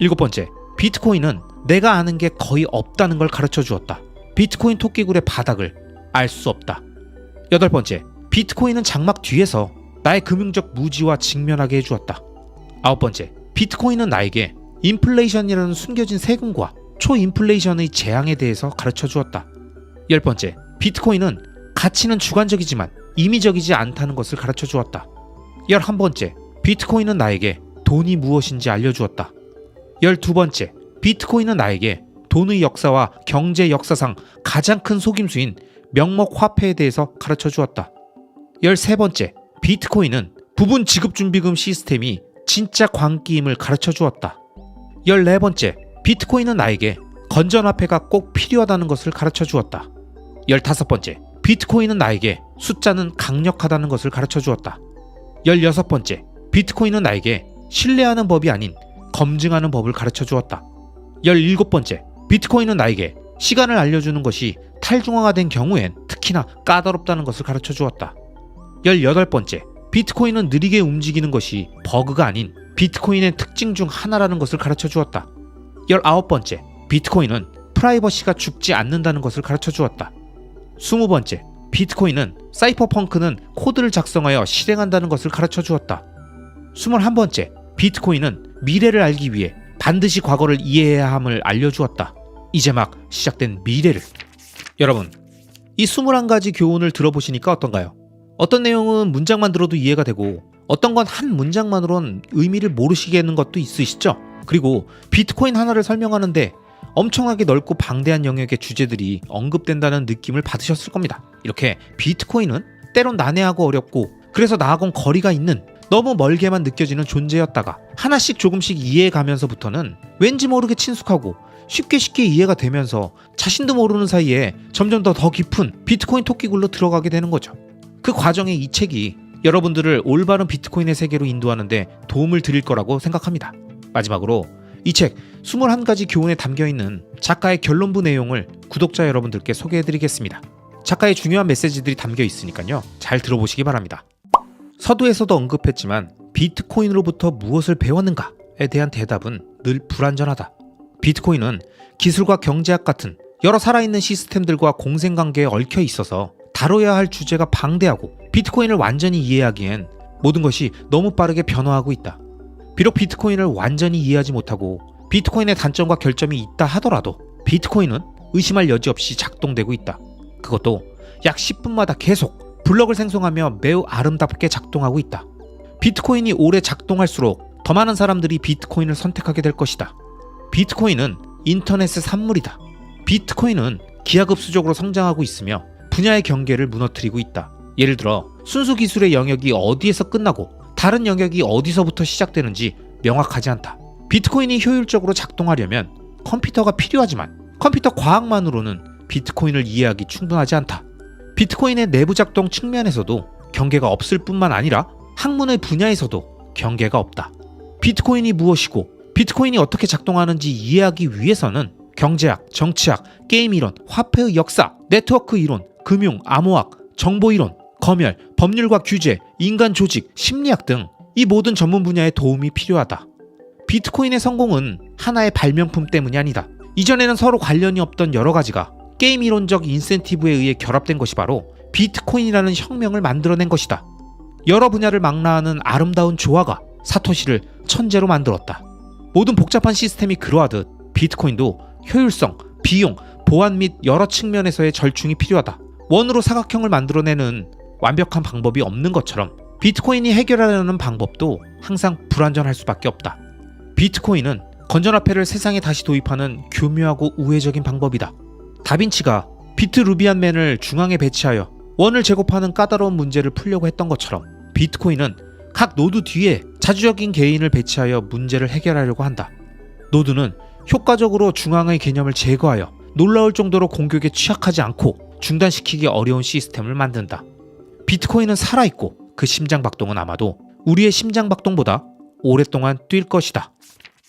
일곱 번째, 비트코인은 내가 아는 게 거의 없다는 걸 가르쳐 주었다. 비트코인 토끼굴의 바닥을 알 수 없다. 여덟 번째, 비트코인은 장막 뒤에서 나의 금융적 무지와 직면하게 해주었다. 아홉 번째, 비트코인은 나에게 인플레이션이라는 숨겨진 세금과 초인플레이션의 재앙에 대해서 가르쳐 주었다. 열 번째, 비트코인은 가치는 주관적이지만 임의적이지 않다는 것을 가르쳐 주었다. 11번째, 비트코인은 나에게 돈이 무엇인지 알려주었다. 12번째, 비트코인은 나에게 돈의 역사와 경제 역사상 가장 큰 속임수인 명목 화폐에 대해서 가르쳐 주었다. 13번째, 비트코인은 부분 지급준비금 시스템이 진짜 광기임을 가르쳐 주었다. 14번째, 비트코인은 나에게 건전화폐가 꼭 필요하다는 것을 가르쳐 주었다. 15번째, 비트코인은 나에게 숫자는 강력하다는 것을 가르쳐 주었다. 16번째, 비트코인은 나에게 신뢰하는 법이 아닌 검증하는 법을 가르쳐 주었다. 17번째, 비트코인은 나에게 시간을 알려주는 것이 탈중앙화된 경우엔 특히나 까다롭다는 것을 가르쳐 주었다. 18번째, 비트코인은 느리게 움직이는 것이 버그가 아닌 비트코인의 특징 중 하나라는 것을 가르쳐 주었다. 19번째, 비트코인은 프라이버시가 죽지 않는다는 것을 가르쳐 주었다. 20번째, 비트코인은 사이퍼펑크는 코드를 작성하여 실행한다는 것을 가르쳐 주었다. 21번째, 비트코인은 미래를 알기 위해 반드시 과거를 이해해야 함을 알려주었다. 이제 막 시작된 미래를. 여러분, 이 21가지 교훈을 들어보시니까 어떤가요? 어떤 내용은 문장만 들어도 이해가 되고 어떤 건 한 문장만으론 의미를 모르시겠는 것도 있으시죠? 그리고 비트코인 하나를 설명하는데 엄청나게 넓고 방대한 영역의 주제들이 언급된다는 느낌을 받으셨을 겁니다. 이렇게 비트코인은 때론 난해하고 어렵고 그래서 나하고는 거리가 있는 너무 멀게만 느껴지는 존재였다가 하나씩 조금씩 이해해가면서부터는 왠지 모르게 친숙하고 쉽게 이해가 되면서 자신도 모르는 사이에 점점 더 깊은 비트코인 토끼굴로 들어가게 되는 거죠. 그 과정에 이 책이 여러분들을 올바른 비트코인의 세계로 인도하는데 도움을 드릴 거라고 생각합니다. 마지막으로 이 책 21가지 교훈에 담겨있는 작가의 결론부 내용을 구독자 여러분들께 소개해드리겠습니다. 작가의 중요한 메시지들이 담겨 있으니까요, 잘 들어보시기 바랍니다. 서두에서도 언급했지만 비트코인으로부터 무엇을 배웠는가에 대한 대답은 늘 불완전하다. 비트코인은 기술과 경제학 같은 여러 살아있는 시스템들과 공생관계에 얽혀 있어서 다뤄야 할 주제가 방대하고 비트코인을 완전히 이해하기엔 모든 것이 너무 빠르게 변화하고 있다. 비록 비트코인을 완전히 이해하지 못하고 비트코인의 단점과 결점이 있다 하더라도 비트코인은 의심할 여지 없이 작동되고 있다. 그것도 약 10분마다 계속 블럭을 생성하며 매우 아름답게 작동하고 있다. 비트코인이 오래 작동할수록 더 많은 사람들이 비트코인을 선택하게 될 것이다. 비트코인은 인터넷의 산물이다. 비트코인은 기하급수적으로 성장하고 있으며 분야의 경계를 무너뜨리고 있다. 예를 들어 순수 기술의 영역이 어디에서 끝나고 다른 영역이 어디서부터 시작되는지 명확하지 않다. 비트코인이 효율적으로 작동하려면 컴퓨터가 필요하지만 컴퓨터 과학만으로는 비트코인을 이해하기 충분하지 않다. 비트코인의 내부 작동 측면에서도 경계가 없을 뿐만 아니라 학문의 분야에서도 경계가 없다. 비트코인이 무엇이고 비트코인이 어떻게 작동하는지 이해하기 위해서는 경제학, 정치학, 게임 이론, 화폐의 역사, 네트워크 이론, 금융, 암호학, 정보 이론, 검열, 법률과 규제, 인간 조직, 심리학 등 이 모든 전문 분야의 도움이 필요하다. 비트코인의 성공은 하나의 발명품 때문이 아니다. 이전에는 서로 관련이 없던 여러 가지가 게임 이론적 인센티브에 의해 결합된 것이 바로 비트코인이라는 혁명을 만들어낸 것이다. 여러 분야를 망라하는 아름다운 조화가 사토시를 천재로 만들었다. 모든 복잡한 시스템이 그러하듯 비트코인도 효율성, 비용, 보안 및 여러 측면에서의 절충이 필요하다. 원으로 사각형을 만들어내는 완벽한 방법이 없는 것처럼 비트코인이 해결하려는 방법도 항상 불완전할 수밖에 없다. 비트코인은 건전화폐를 세상에 다시 도입하는 교묘하고 우회적인 방법이다. 다빈치가 비트 루비안맨을 중앙에 배치하여 원을 제곱하는 까다로운 문제를 풀려고 했던 것처럼 비트코인은 각 노드 뒤에 자주적인 개인을 배치하여 문제를 해결하려고 한다. 노드는 효과적으로 중앙의 개념을 제거하여 놀라울 정도로 공격에 취약하지 않고 중단시키기 어려운 시스템을 만든다. 비트코인은 살아있고 그 심장박동은 아마도 우리의 심장박동보다 오랫동안 뛸 것이다.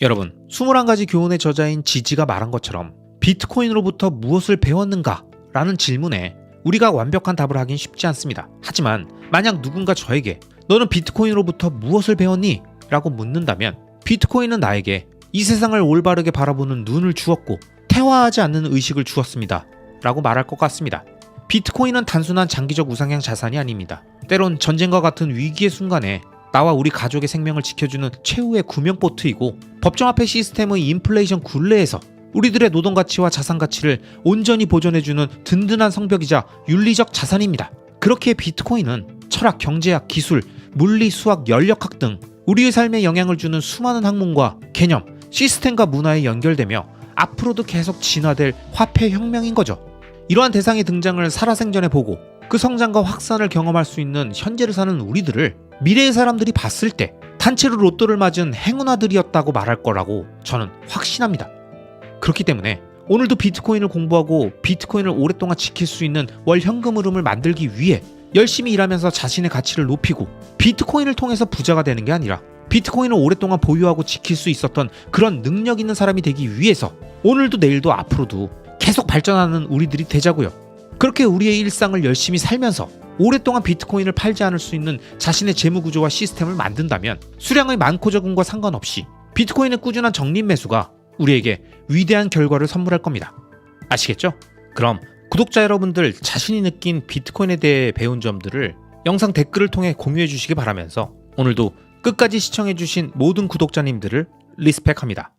여러분, 21가지 교훈의 저자인 지지가 말한 것처럼 비트코인으로부터 무엇을 배웠는가? 라는 질문에 우리가 완벽한 답을 하긴 쉽지 않습니다. 하지만 만약 누군가 저에게 너는 비트코인으로부터 무엇을 배웠니? 라고 묻는다면 비트코인은 나에게 이 세상을 올바르게 바라보는 눈을 주었고 태화하지 않는 의식을 주었습니다. 라고 말할 것 같습니다. 비트코인은 단순한 장기적 우상향 자산이 아닙니다. 때론 전쟁과 같은 위기의 순간에 나와 우리 가족의 생명을 지켜주는 최후의 구명보트이고 법정화폐 시스템의 인플레이션 굴레에서 우리들의 노동가치와 자산가치를 온전히 보존해주는 든든한 성벽이자 윤리적 자산입니다. 그렇기에 비트코인은 철학, 경제학, 기술, 물리, 수학, 연력학 등 우리의 삶에 영향을 주는 수많은 학문과 개념, 시스템과 문화에 연결되며 앞으로도 계속 진화될 화폐 혁명인 거죠. 이러한 대상의 등장을 살아생전에 보고 그 성장과 확산을 경험할 수 있는 현재를 사는 우리들을 미래의 사람들이 봤을 때 단체로 로또를 맞은 행운아들이었다고 말할 거라고 저는 확신합니다. 그렇기 때문에 오늘도 비트코인을 공부하고 비트코인을 오랫동안 지킬 수 있는 월 현금 흐름을 만들기 위해 열심히 일하면서 자신의 가치를 높이고 비트코인을 통해서 부자가 되는 게 아니라 비트코인을 오랫동안 보유하고 지킬 수 있었던 그런 능력 있는 사람이 되기 위해서 오늘도 내일도 앞으로도 계속 발전하는 우리들이 되자고요. 그렇게 우리의 일상을 열심히 살면서 오랫동안 비트코인을 팔지 않을 수 있는 자신의 재무 구조와 시스템을 만든다면 수량의 많고 적음과 상관없이 비트코인의 꾸준한 적립 매수가 우리에게 위대한 결과를 선물할 겁니다. 아시겠죠? 그럼 구독자 여러분들 자신이 느낀 비트코인에 대해 배운 점들을 영상 댓글을 통해 공유해 주시기 바라면서 오늘도 끝까지 시청해 주신 모든 구독자님들을 리스펙합니다.